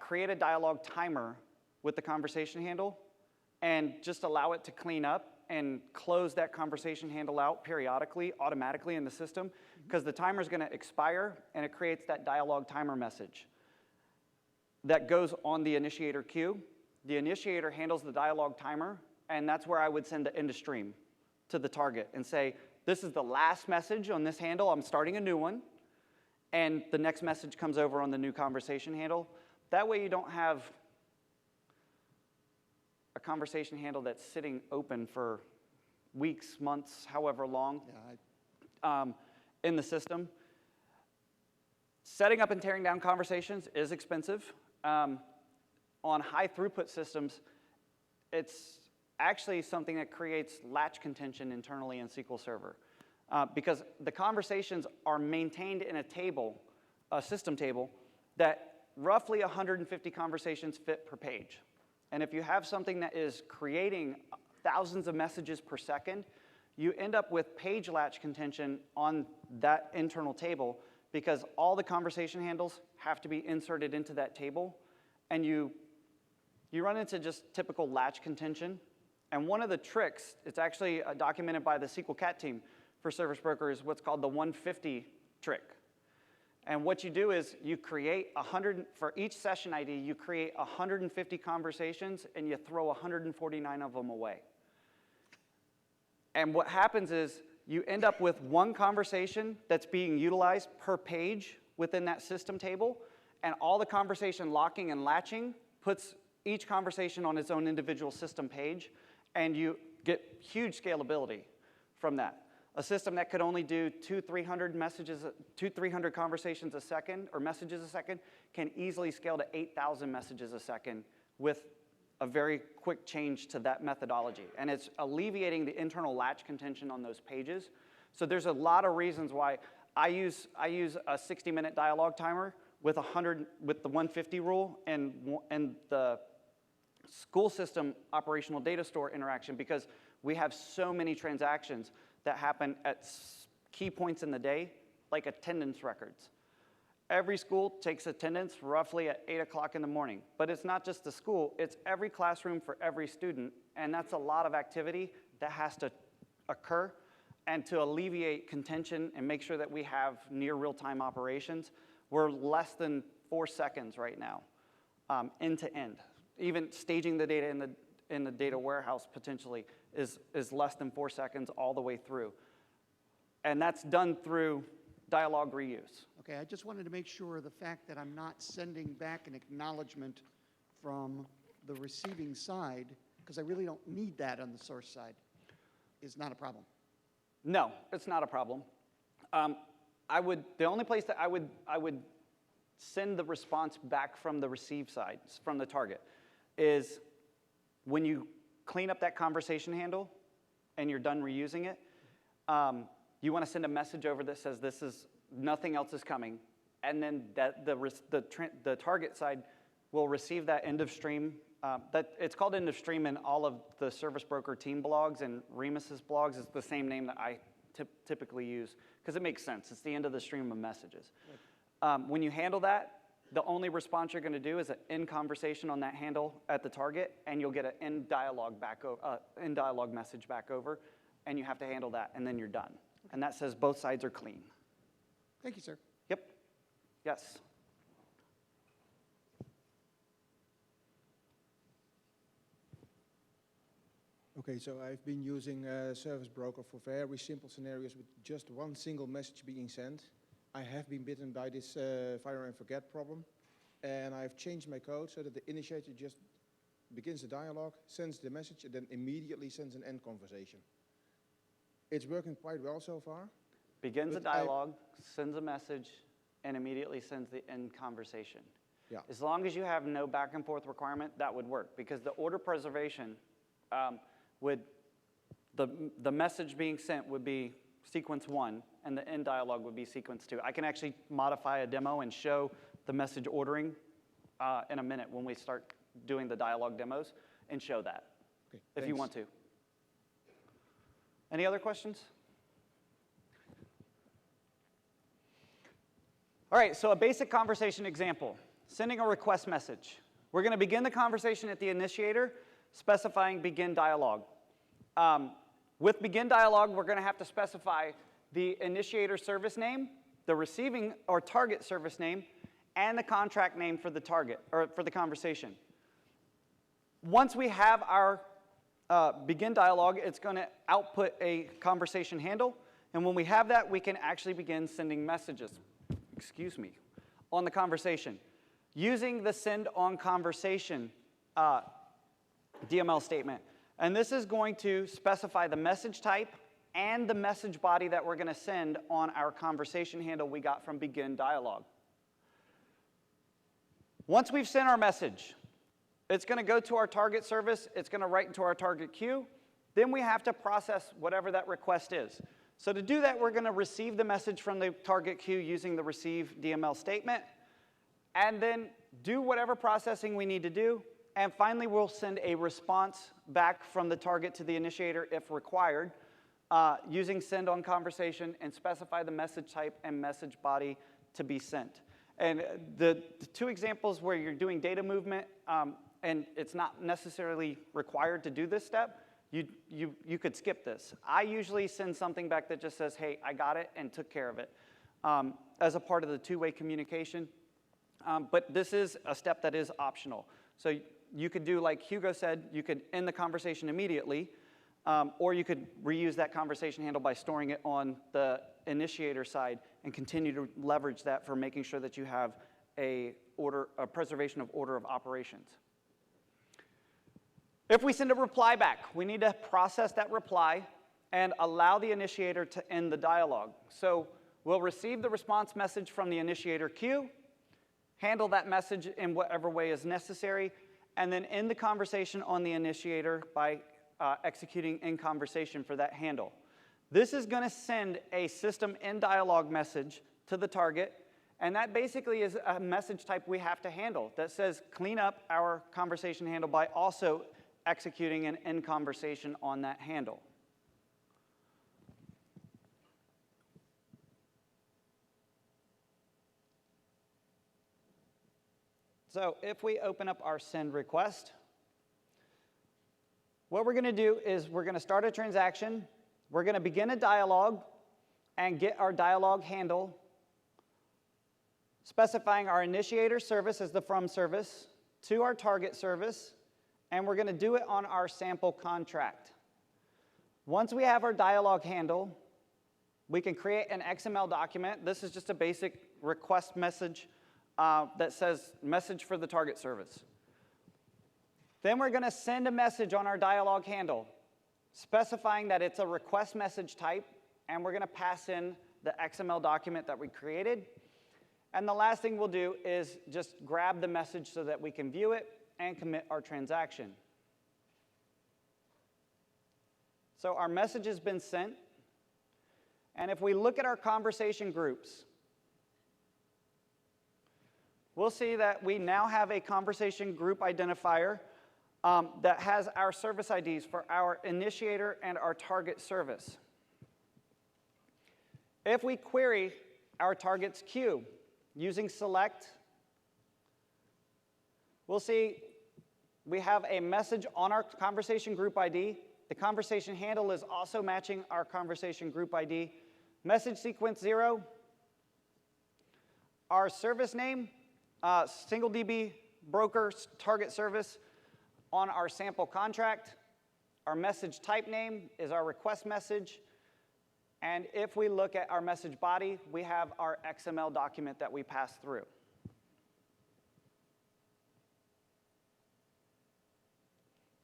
create a dialogue timer with the conversation handle and just allow it to clean up and close that conversation handle out periodically, automatically in the system, because the timer is going to expire and it creates that dialogue timer message that goes on the initiator queue. The initiator handles the dialogue timer, and that's where I would send the end of stream to the target and say, this is the last message on this handle. I'm starting a new one. And the next message comes over on the new conversation handle. That way you don't have a conversation handle that's sitting open for weeks, months, however long in the system. Setting up and tearing down conversations is expensive. On high throughput systems, it's actually something that creates latch contention internally in SQL Server. Because the conversations are maintained in a table, a system table, that roughly 150 conversations fit per page. And if you have something that is creating thousands of messages per second, you end up with page latch contention on that internal table because all the conversation handles have to be inserted into that table, and you run into just typical latch contention. And one of the tricks, it's actually documented by the SQL Cat team for Service Broker, is what's called the 150 trick. And what you do is you create 100, for each session ID, you create 150 conversations and you throw 149 of them away. And what happens is you end up with one conversation that's being utilized per page within that system table, and all the conversation locking and latching puts each conversation on its own individual system page, and you get huge scalability from that. A system that could only do 200-300 messages, 200-300 conversations a second, or messages a second, can easily scale to 8,000 messages a second with a very quick change to that methodology. And it's alleviating the internal latch contention on those pages. So there's a lot of reasons why I use a 60-minute dialogue timer with the 150 rule and the school system operational data store interaction, because we have so many transactions that happen at key points in the day, like attendance records. Every school takes attendance roughly at 8 o'clock in the morning, but it's not just the school, it's every classroom for every student, and that's a lot of activity that has to occur. And to alleviate contention and make sure that we have near real-time operations, we're less than 4 seconds right now, end to end. Even staging the data in the data warehouse potentially is less than 4 seconds all the way through. And that's done through dialogue reuse. Okay, I just wanted to make sure the fact that I'm not sending back an acknowledgement from the receiving side, because I really don't need that on the source side, is not a problem. No, it's not a problem. The only place that I would send the response back from the receive side, from the target, is when you clean up that conversation handle and you're done reusing it, you want to send a message over that says nothing else is coming, and then the target side will receive that end of stream. It's called end of stream in all of the Service Broker team blogs, and Remus's blogs is the same name that I typically use, because it makes sense. It's the end of the stream of messages. Right. When you handle that, the only response you're going to do is an end conversation on that handle at the target, and you'll get an end dialogue message back over. and you have to handle that, and then you're done. And that says both sides are clean. Thank you, sir. Yep. Yes. Okay, so I've been using Service Broker for very simple scenarios with just one single message being sent. I have been bitten by this fire and forget problem, and I've changed my code so that the initiator just begins the dialogue, sends the message, and then immediately sends an end conversation. It's working quite well so far. Begins a dialogue, sends a message, and immediately sends the end conversation. Yeah. As long as you have no back and forth requirement, that would work, because the order preservation the message being sent would be sequence 1, and the end dialogue would be sequence 2. I can actually modify a demo and show the message ordering in a minute when we start doing the dialogue demos, and show that, Okay, if you thanks. want to. Any other questions? All right, so a basic conversation example, sending a request message. We're going to begin the conversation at the initiator, specifying begin dialogue. With begin dialogue, we're going to have to specify the initiator service name, the receiving or target service name, and the contract name for the target, or for the conversation. Once we have our begin dialogue, it's going to output a conversation handle, and when we have that, we can actually begin sending messages, on the conversation, using the send on conversation DML statement. And this is going to specify the message type and the message body that we're going to send on our conversation handle we got from begin dialogue. Once we've sent our message, it's going to go to our target service, it's going to write into our target queue, then we have to process whatever that request is. So to do that, we're going to receive the message from the target queue using the receive DML statement, and then do whatever processing we need to do, and finally we'll send a response back from the target to the initiator if required, using send on conversation, and specify the message type and message body to be sent. And the two examples where you're doing data movement, and it's not necessarily required to do this step, you could skip this. I usually send something back that just says, hey, I got it and took care of it, as a part of the two-way communication. But this is a step that is optional. So you could do like Hugo said, you could end the conversation immediately, or you could reuse that conversation handle by storing it on the initiator side and continue to leverage that for making sure that you have a preservation of order of operations. If we send a reply back, we need to process that reply and allow the initiator to end the dialogue. So we'll receive the response message from the initiator queue, handle that message in whatever way is necessary, and then end the conversation on the initiator by executing in conversation for that handle. This is going to send a system in dialogue message to the target, and that basically is a message type we have to handle that says clean up our conversation handle by also executing an in conversation on that handle. So if we open up our send request, what we're going to do is we're going to start a transaction, we're going to begin a dialogue, and get our dialogue handle, specifying our initiator service as the from service to our target service, and we're going to do it on our sample contract. Once we have our dialogue handle, we can create an XML document. This is just a basic request message that says message for the target service. Then we're going to send a message on our dialogue handle, specifying that it's a request message type, and we're going to pass in the XML document that we created. And the last thing we'll do is just grab the message so that we can view it and commit our transaction. So our message has been sent, and if we look at our conversation groups, we'll see that we now have a conversation group identifier that has our service IDs for our initiator and our target service. If we query our target's queue using select, we'll see we have a message on our conversation group ID The conversation handle is also matching our conversation group ID. Message sequence 0, our service name, single DB broker target service on our sample contract. Our message type name is our request message. And if we look at our message body, we have our XML document that we pass through.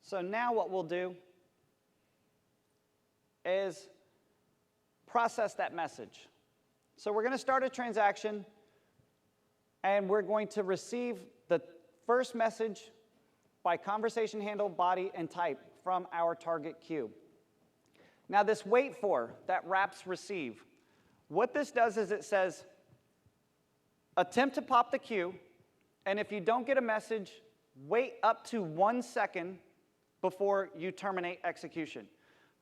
So now what we'll do is process that message. So we're going to start a transaction, and we're going to receive the first message by conversation handle, body, and type from our target queue. Now this wait for, that wraps receive, what this does is it says, attempt to pop the queue, and if you don't get a message, wait up to 1 second before you terminate execution.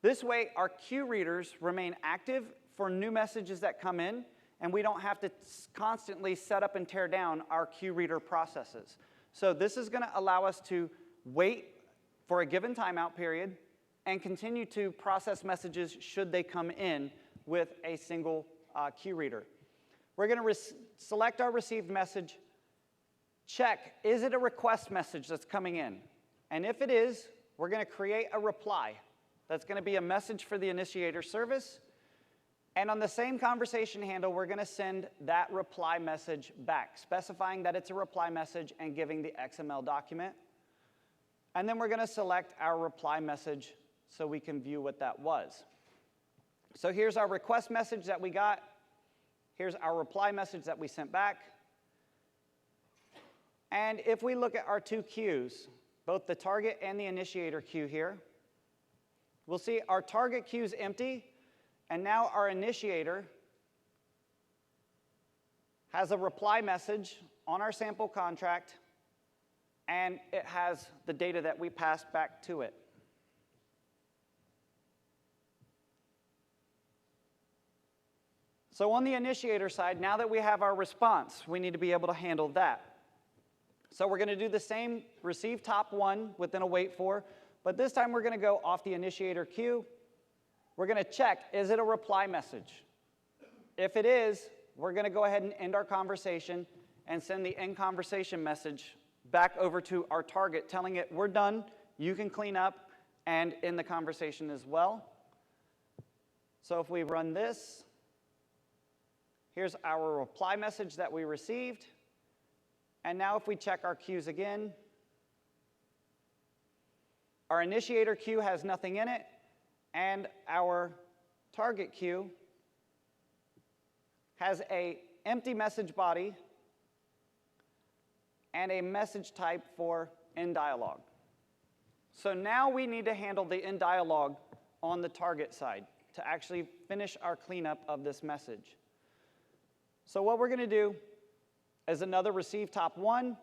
This way, our queue readers remain active for new messages that come in, and we don't have to constantly set up and tear down our queue reader processes. So this is going to allow us to wait for a given timeout period and continue to process messages should they come in with a single queue reader. We're going to select our received message, check, is it a request message that's coming in? And if it is, we're going to create a reply. That's going to be a message for the initiator service. And on the same conversation handle, we're going to send that reply message back, specifying that it's a reply message and giving the XML document. And then we're going to select our reply message so we can view what that was. So here's our request message that we got. Here's our reply message that we sent back. And if we look at our two queues, both the target and the initiator queue here, we'll see our target queue is empty, and now our initiator has a reply message on our sample contract, and it has the data that we passed back to it. So on the initiator side, now that we have our response, we need to be able to handle that. So we're going to do the same receive top one within a wait for, but this time we're going to go off the initiator queue. We're going to check, is it a reply message? If it is, we're going to go ahead and end our conversation and send the end conversation message back over to our target, telling it we're done, you can clean up, and end the conversation as well. So if we run this, here's our reply message that we received. And now if we check our queues again, our initiator queue has nothing in it, and our target queue has an empty message body and a message type for in dialog. So now we need to handle the in dialog on the target side to actually finish our cleanup of this message. So what we're going to do is another receive top one,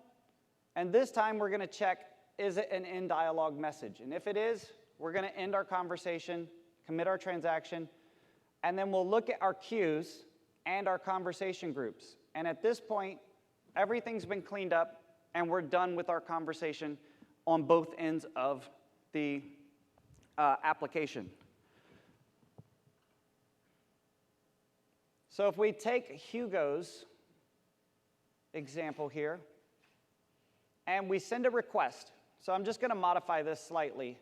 and this time we're going to check, is it an in dialog message? And if it is, we're going to end our conversation, commit our transaction, and then we'll look at our queues and our conversation groups. And at this point, everything's been cleaned up, and we're done with our conversation on both ends of the application. So if we take Hugo's example here, and we send a request. So I'm just going to modify this slightly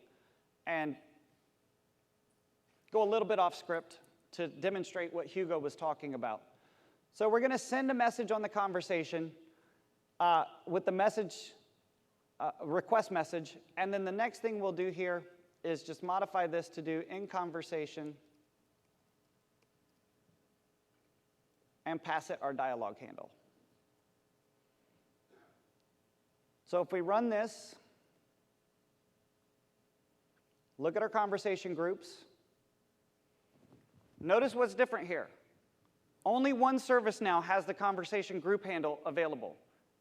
and go a little bit off script to demonstrate what Hugo was talking about. So we're going to send a message on the conversation with the message, request message, and then the next thing we'll do here is just modify this to do in conversation and pass it our dialog handle. So if we run this, look at our conversation groups, notice what's different here. Only one service now has the conversation group handle available.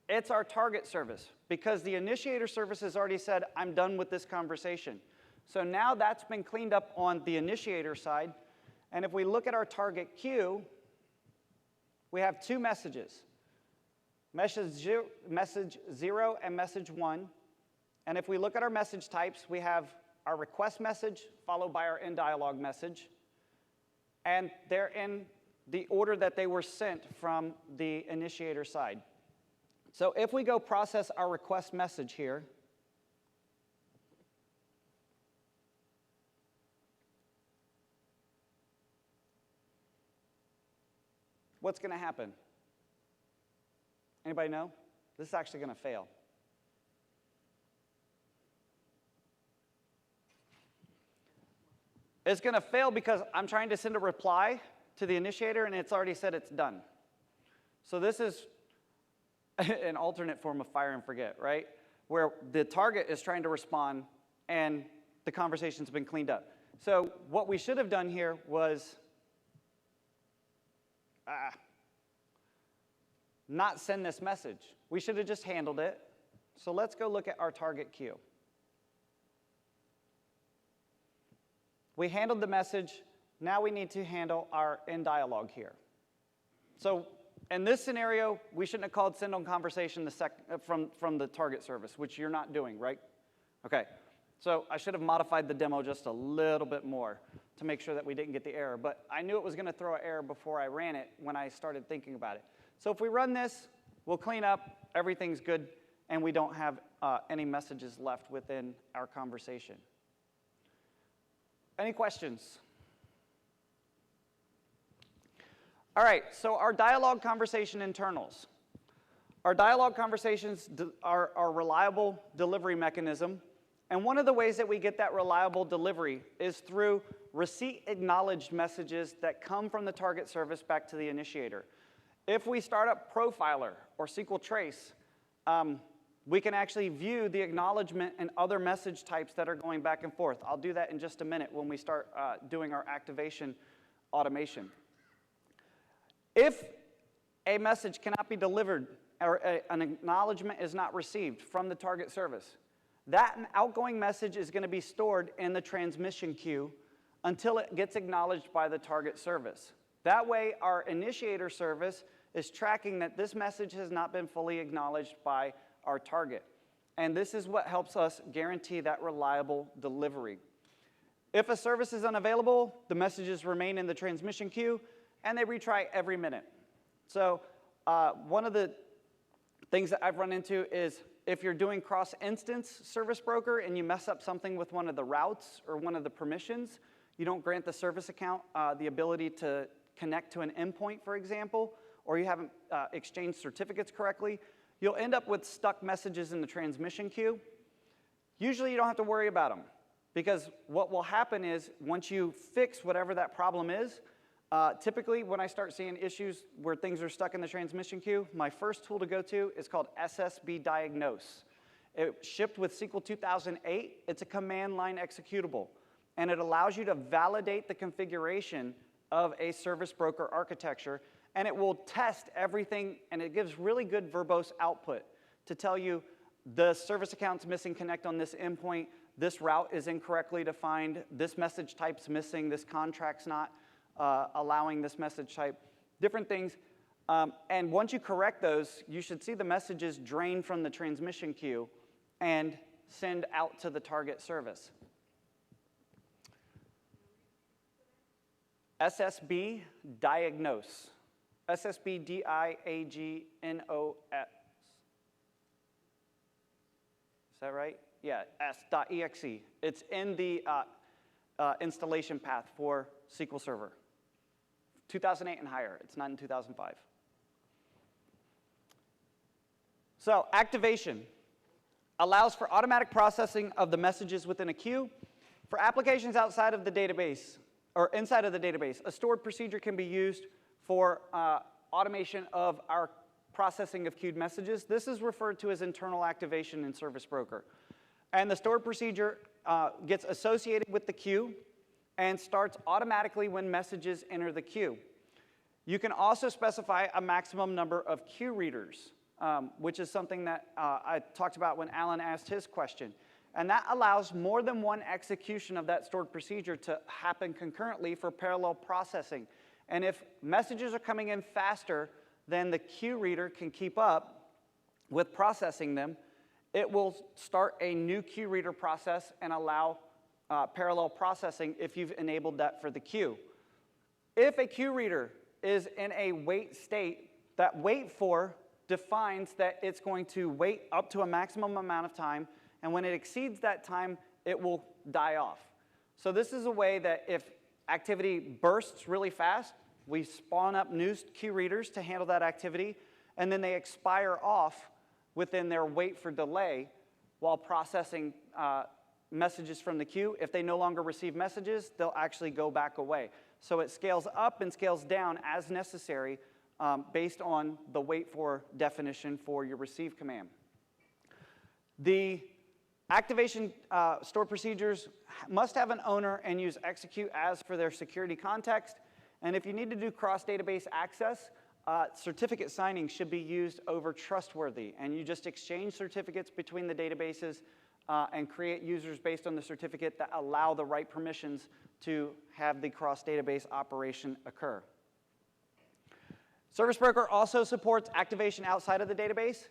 It's our target service, because the initiator service has already said, I'm done with this conversation. So now that's been cleaned up on the initiator side, and if we look at our target queue, we have two messages. Message 0 and message 1. And if we look at our message types, we have our request message followed by our in dialog message. And they're in the order that they were sent from the initiator side. So if we go process our request message here, what's going to happen? Anybody know? This is actually going to fail. It's going to fail because I'm trying to send a reply to the initiator, and it's already said it's done. So this is an alternate form of fire and forget, right? Where the target is trying to respond, and the conversation's been cleaned up. So what we should have done here was not send this message. We should have just handled it. So let's go look at our target queue. We handled the message. Now we need to handle our in dialog here. So in this scenario, we shouldn't have called send on conversation from the target service, which you're not doing, right? Okay. So I should have modified the demo just a little bit more to make sure that we didn't get the error. But I knew it was going to throw an error before I ran it when I started thinking about it. So if we run this, we'll clean up, everything's good, and we don't have any messages left within our conversation. Any questions? All right, so our dialogue conversation internals. Our dialogue conversations are our reliable delivery mechanism. And one of the ways that we get that reliable delivery is through receipt acknowledged messages that come from the target service back to the initiator. If we start up Profiler or SQL Trace, we can actually view the acknowledgement and other message types that are going back and forth. I'll do that in just a minute when we start doing our activation automation. If a message cannot be delivered or an acknowledgement is not received from the target service, that outgoing message is going to be stored in the transmission queue until it gets acknowledged by the target service. That way, our initiator service is tracking that this message has not been fully acknowledged by our target. And this is what helps us guarantee that reliable delivery. If a service is unavailable, the messages remain in the transmission queue, and they retry every minute. So one of the things that I've run into is if you're doing cross-instance service broker and you mess up something with one of the routes or one of the permissions, you don't grant the service account the ability to connect to an endpoint, for example, or you haven't exchanged certificates correctly, you'll end up with stuck messages in the transmission queue. Usually you don't have to worry about them, because what will happen is once you fix whatever that problem is, typically when I start seeing issues where things are stuck in the transmission queue, my first tool to go to is called SSB Diagnose. It shipped with SQL 2008. It's a command line executable, and it allows you to validate the configuration of a service broker architecture, and it will test everything, and it gives really good verbose output to tell you the service account's missing connect on this endpoint, this route is incorrectly defined, this message type's missing, this contract's not allowing this message type, different things. And once you correct those, you should see the messages drain from the transmission queue and send out to the target service. SSB Diagnose. SSB D-I-A-G-N-O-S. Is that right? Yeah, s.exe. It's in the installation path for SQL Server. 2008 and higher. It's not in 2005. So activation allows for automatic processing of the messages within a queue. For applications outside of the database, or inside of the database, a stored procedure can be used for automation of our processing of queued messages. This is referred to as internal activation in Service Broker. And the stored procedure gets associated with the queue and starts automatically when messages enter the queue. You can also specify a maximum number of queue readers, which is something that I talked about when Alan asked his question. And that allows more than one execution of that stored procedure to happen concurrently for parallel processing. And if messages are coming in faster than the queue reader can keep up with processing them, it will start a new queue reader process and allow parallel processing if you've enabled that for the queue. If a queue reader is in a wait state, that wait for defines that it's going to wait up to a maximum amount of time, and when it exceeds that time, it will die off. So this is a way that if activity bursts really fast, we spawn up new queue readers to handle that activity, and then they expire off within their wait for delay while processing messages from the queue. If they no longer receive messages, they'll actually go back away. So it scales up and scales down as necessary based on the wait for definition for your receive command. The activation stored procedures must have an owner and use execute as for their security context. And if you need to do cross-database access, certificate signing should be used over trustworthy. And you just exchange certificates between the databases and create users based on the certificate that allow the right permissions to have the cross-database operation occur. Service Broker also supports activation outside of the database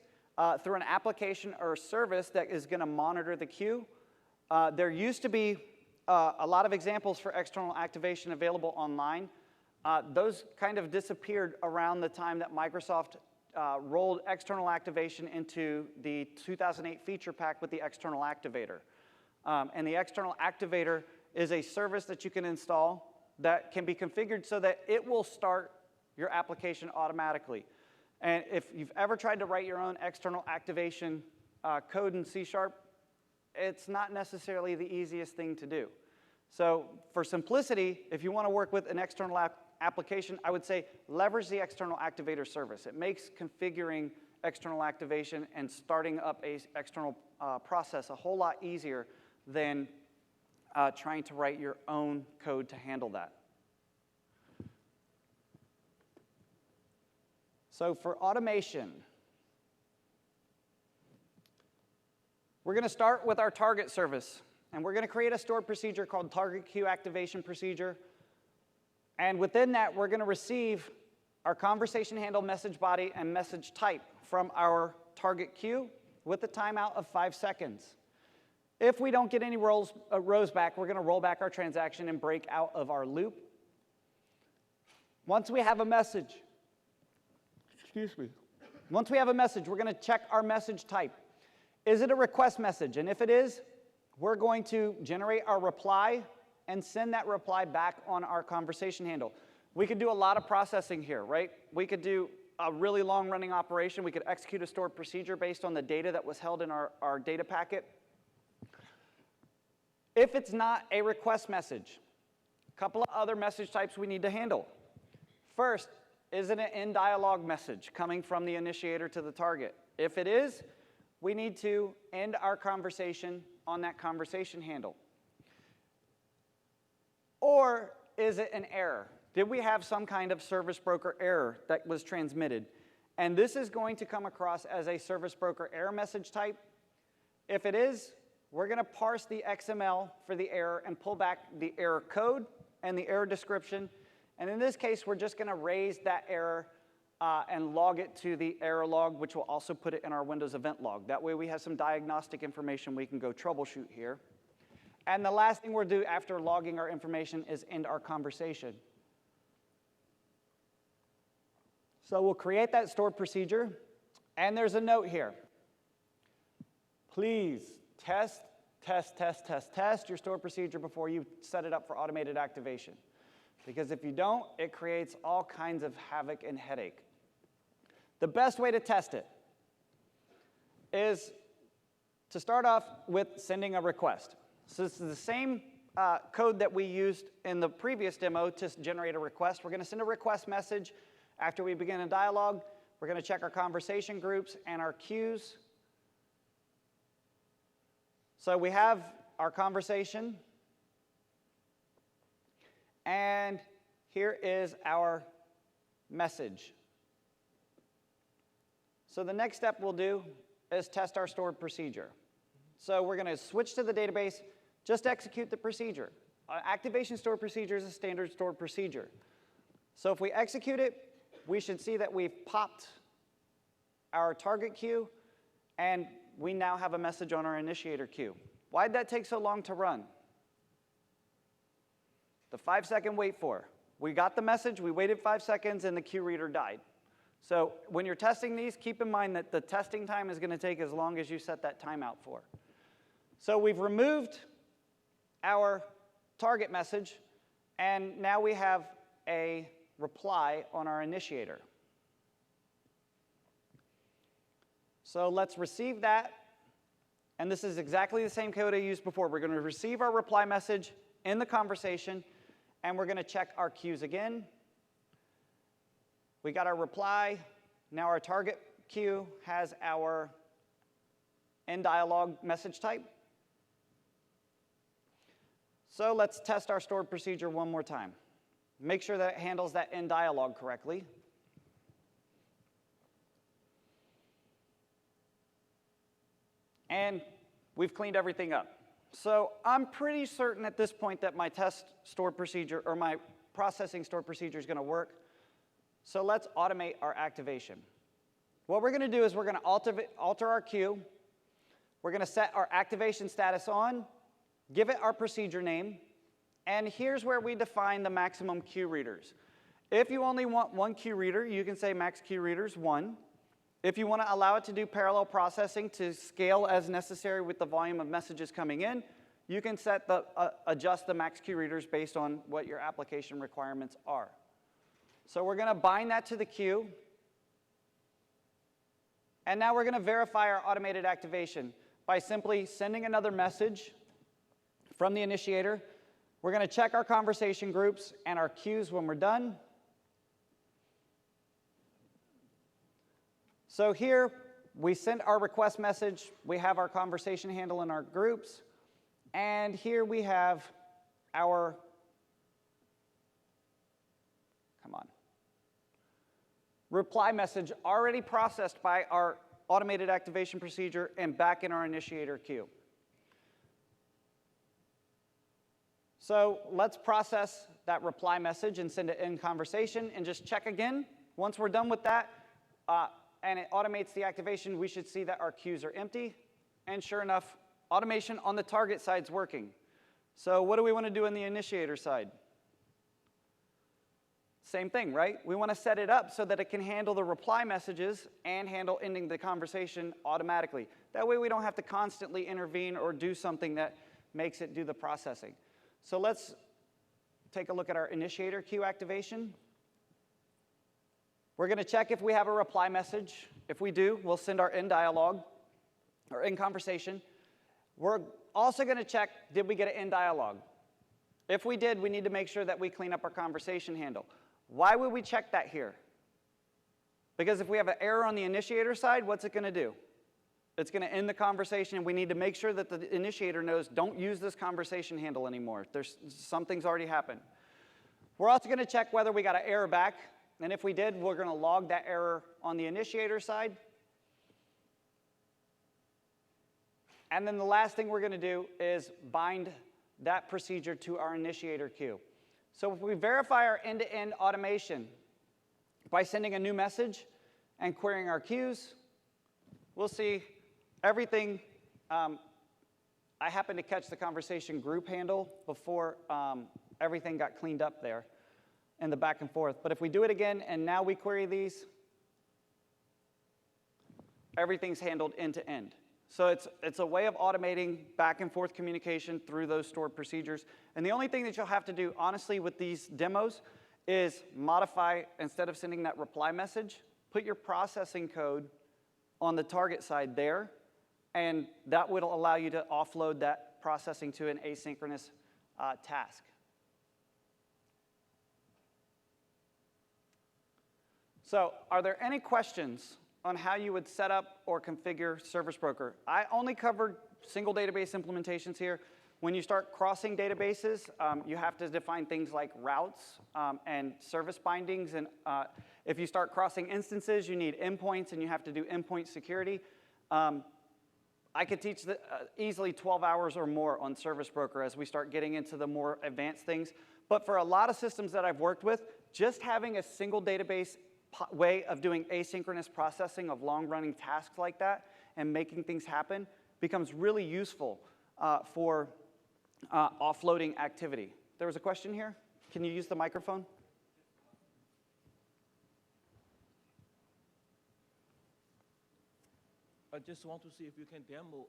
through an application or service that is going to monitor the queue. There used to be a lot of examples for external activation available online. Those kind of disappeared around the time that Microsoft rolled external activation into the 2008 feature pack with the external activator. And the external activator is a service that you can install that can be configured so that it will start your application automatically. And if you've ever tried to write your own external activation code in C#, it's not necessarily the easiest thing to do. So for simplicity, if you want to work with an external application, I would say leverage the external activator service. It makes configuring external activation and starting up a external process a whole lot easier than trying to write your own code to handle that. So for automation, we're going to start with our target service. And we're going to create a stored procedure called target queue activation procedure. And within that, we're going to receive our conversation handle message body and message type from our target queue with a timeout of 5 seconds. If we don't get any rows back, we're going to roll back our transaction and break out of our loop. Once we have a message, once we have a message, we're going to check our message type. Is it a request message? And if it is, we're going to generate our reply and send that reply back on our conversation handle. We could do a lot of processing here, right? We could do a really long-running operation. We could execute a stored procedure based on the data that was held in our data packet. If it's not a request message, a couple of other message types we need to handle. First, is it an in-dialog message coming from the initiator to the target? If it is, we need to end our conversation on that conversation handle. Or is it an error? Did we have some kind of service broker error that was transmitted? And this is going to come across as a service broker error message type. If it is, we're going to parse the XML for the error and pull back the error code and the error description. And in this case, we're just going to raise that error and log it to the error log, which will also put it in our Windows event log. That way we have some diagnostic information we can go troubleshoot here. And the last thing we'll do after logging our information is end our conversation. So we'll create that stored procedure, and there's a note here. Please test your stored procedure before you set it up for automated activation. Because if you don't, it creates all kinds of havoc and headache. The best way to test it is to start off with sending a request. So this is the same code that we used in the previous demo to generate a request. We're going to send a request message after we begin a dialogue. We're going to check our conversation groups and our queues. So we have our conversation. And here is our message. So the next step we'll do is test our stored procedure. So we're going to switch to the database, just execute the procedure. Activation stored procedure is a standard stored procedure. So if we execute it, we should see that we've popped our target queue, and we now have a message on our initiator queue. Why did that take so long to run? the 5-second wait for. We got the message, we waited 5 seconds, and the queue reader died. So when you're testing these, keep in mind that the testing time is going to take as long as you set that timeout for. So we've removed our target message, and now we have a reply on our initiator. So let's receive that, and this is exactly the same code I used before. We're going to receive our reply message in the conversation, and we're going to check our queues again. We got our reply. Now our target queue has our end dialog message type. So let's test our stored procedure one more time. Make sure that it handles that end dialog correctly. And we've cleaned everything up. So I'm pretty certain at this point that my test stored procedure, or my processing stored procedure, is going to work. So let's automate our activation. What we're going to do is we're going to alter our queue. We're going to set our activation status on, give it our procedure name, and here's where we define the maximum queue readers. If you only want one queue reader, you can say max queue readers 1. If you want to allow it to do parallel processing to scale as necessary with the volume of messages coming in, you can set adjust the max queue readers based on what your application requirements are. So we're going to bind that to the queue. And now we're going to verify our automated activation by simply sending another message from the initiator. We're going to check our conversation groups and our queues when we're done. So here, we send our request message. We have our conversation handle in our groups. And here we have our, reply message already processed by our automated activation procedure and back in our initiator queue. So let's process that reply message and send it in conversation and just check again. Once we're done with that, and it automates the activation, we should see that our queues are empty. And sure enough, automation on the target side is working. So what do we want to do on the initiator side? Same thing, right? We want to set it up so that it can handle the reply messages and handle ending the conversation automatically. That way we don't have to constantly intervene or do something that makes it do the processing. So let's take a look at our initiator queue activation. We're going to check if we have a reply message. If we do, we'll send our end dialog or end conversation. We're also going to check, did we get an end dialog? If we did, we need to make sure that we clean up our conversation handle. Why would we check that here? Because if we have an error on the initiator side, what's it going to do? It's going to end the conversation, and we need to make sure that the initiator knows, don't use this conversation handle anymore. Something's already happened. We're also going to check whether we got an error back, and if we did, we're going to log that error on the initiator side. And then the last thing we're going to do is bind that procedure to our initiator queue. So if we verify our end-to-end automation by sending a new message and querying our queues, we'll see everything. I happened to catch the conversation group handle before everything got cleaned up there in the back and forth. But if we do it again and now we query these, everything's handled end-to-end. So it's a way of automating back and forth communication through those stored procedures. And the only thing that you'll have to do, honestly, with these demos is modify, instead of sending that reply message, put your processing code on the target side there, and that will allow you to offload that processing to an asynchronous task. So are there any questions on how you would set up or configure Service Broker? I only covered single database implementations here. When you start crossing databases, you have to define things like routes and service bindings. And if you start crossing instances, you need endpoints, and you have to do endpoint security. I could teach easily 12 hours or more on Service Broker as we start getting into the more advanced things. But for a lot of systems that I've worked with, just having a single database way of doing asynchronous processing of long-running tasks like that and making things happen becomes really useful for offloading activity. there was a question here. Can you use the microphone? I just want to see if you can demo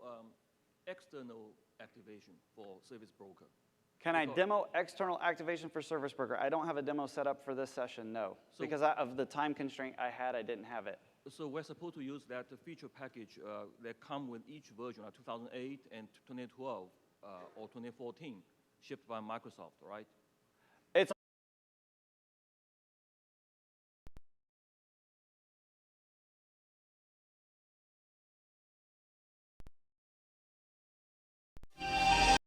external activation for Service Broker. Can I Because- demo external activation for Service Broker? I don't have a demo set up for this session, no. So- Because of the time constraint I had, I didn't have it. So we're supposed to use that feature package that come with each version, 2008 and 2012 or 2014, shipped by Microsoft, right?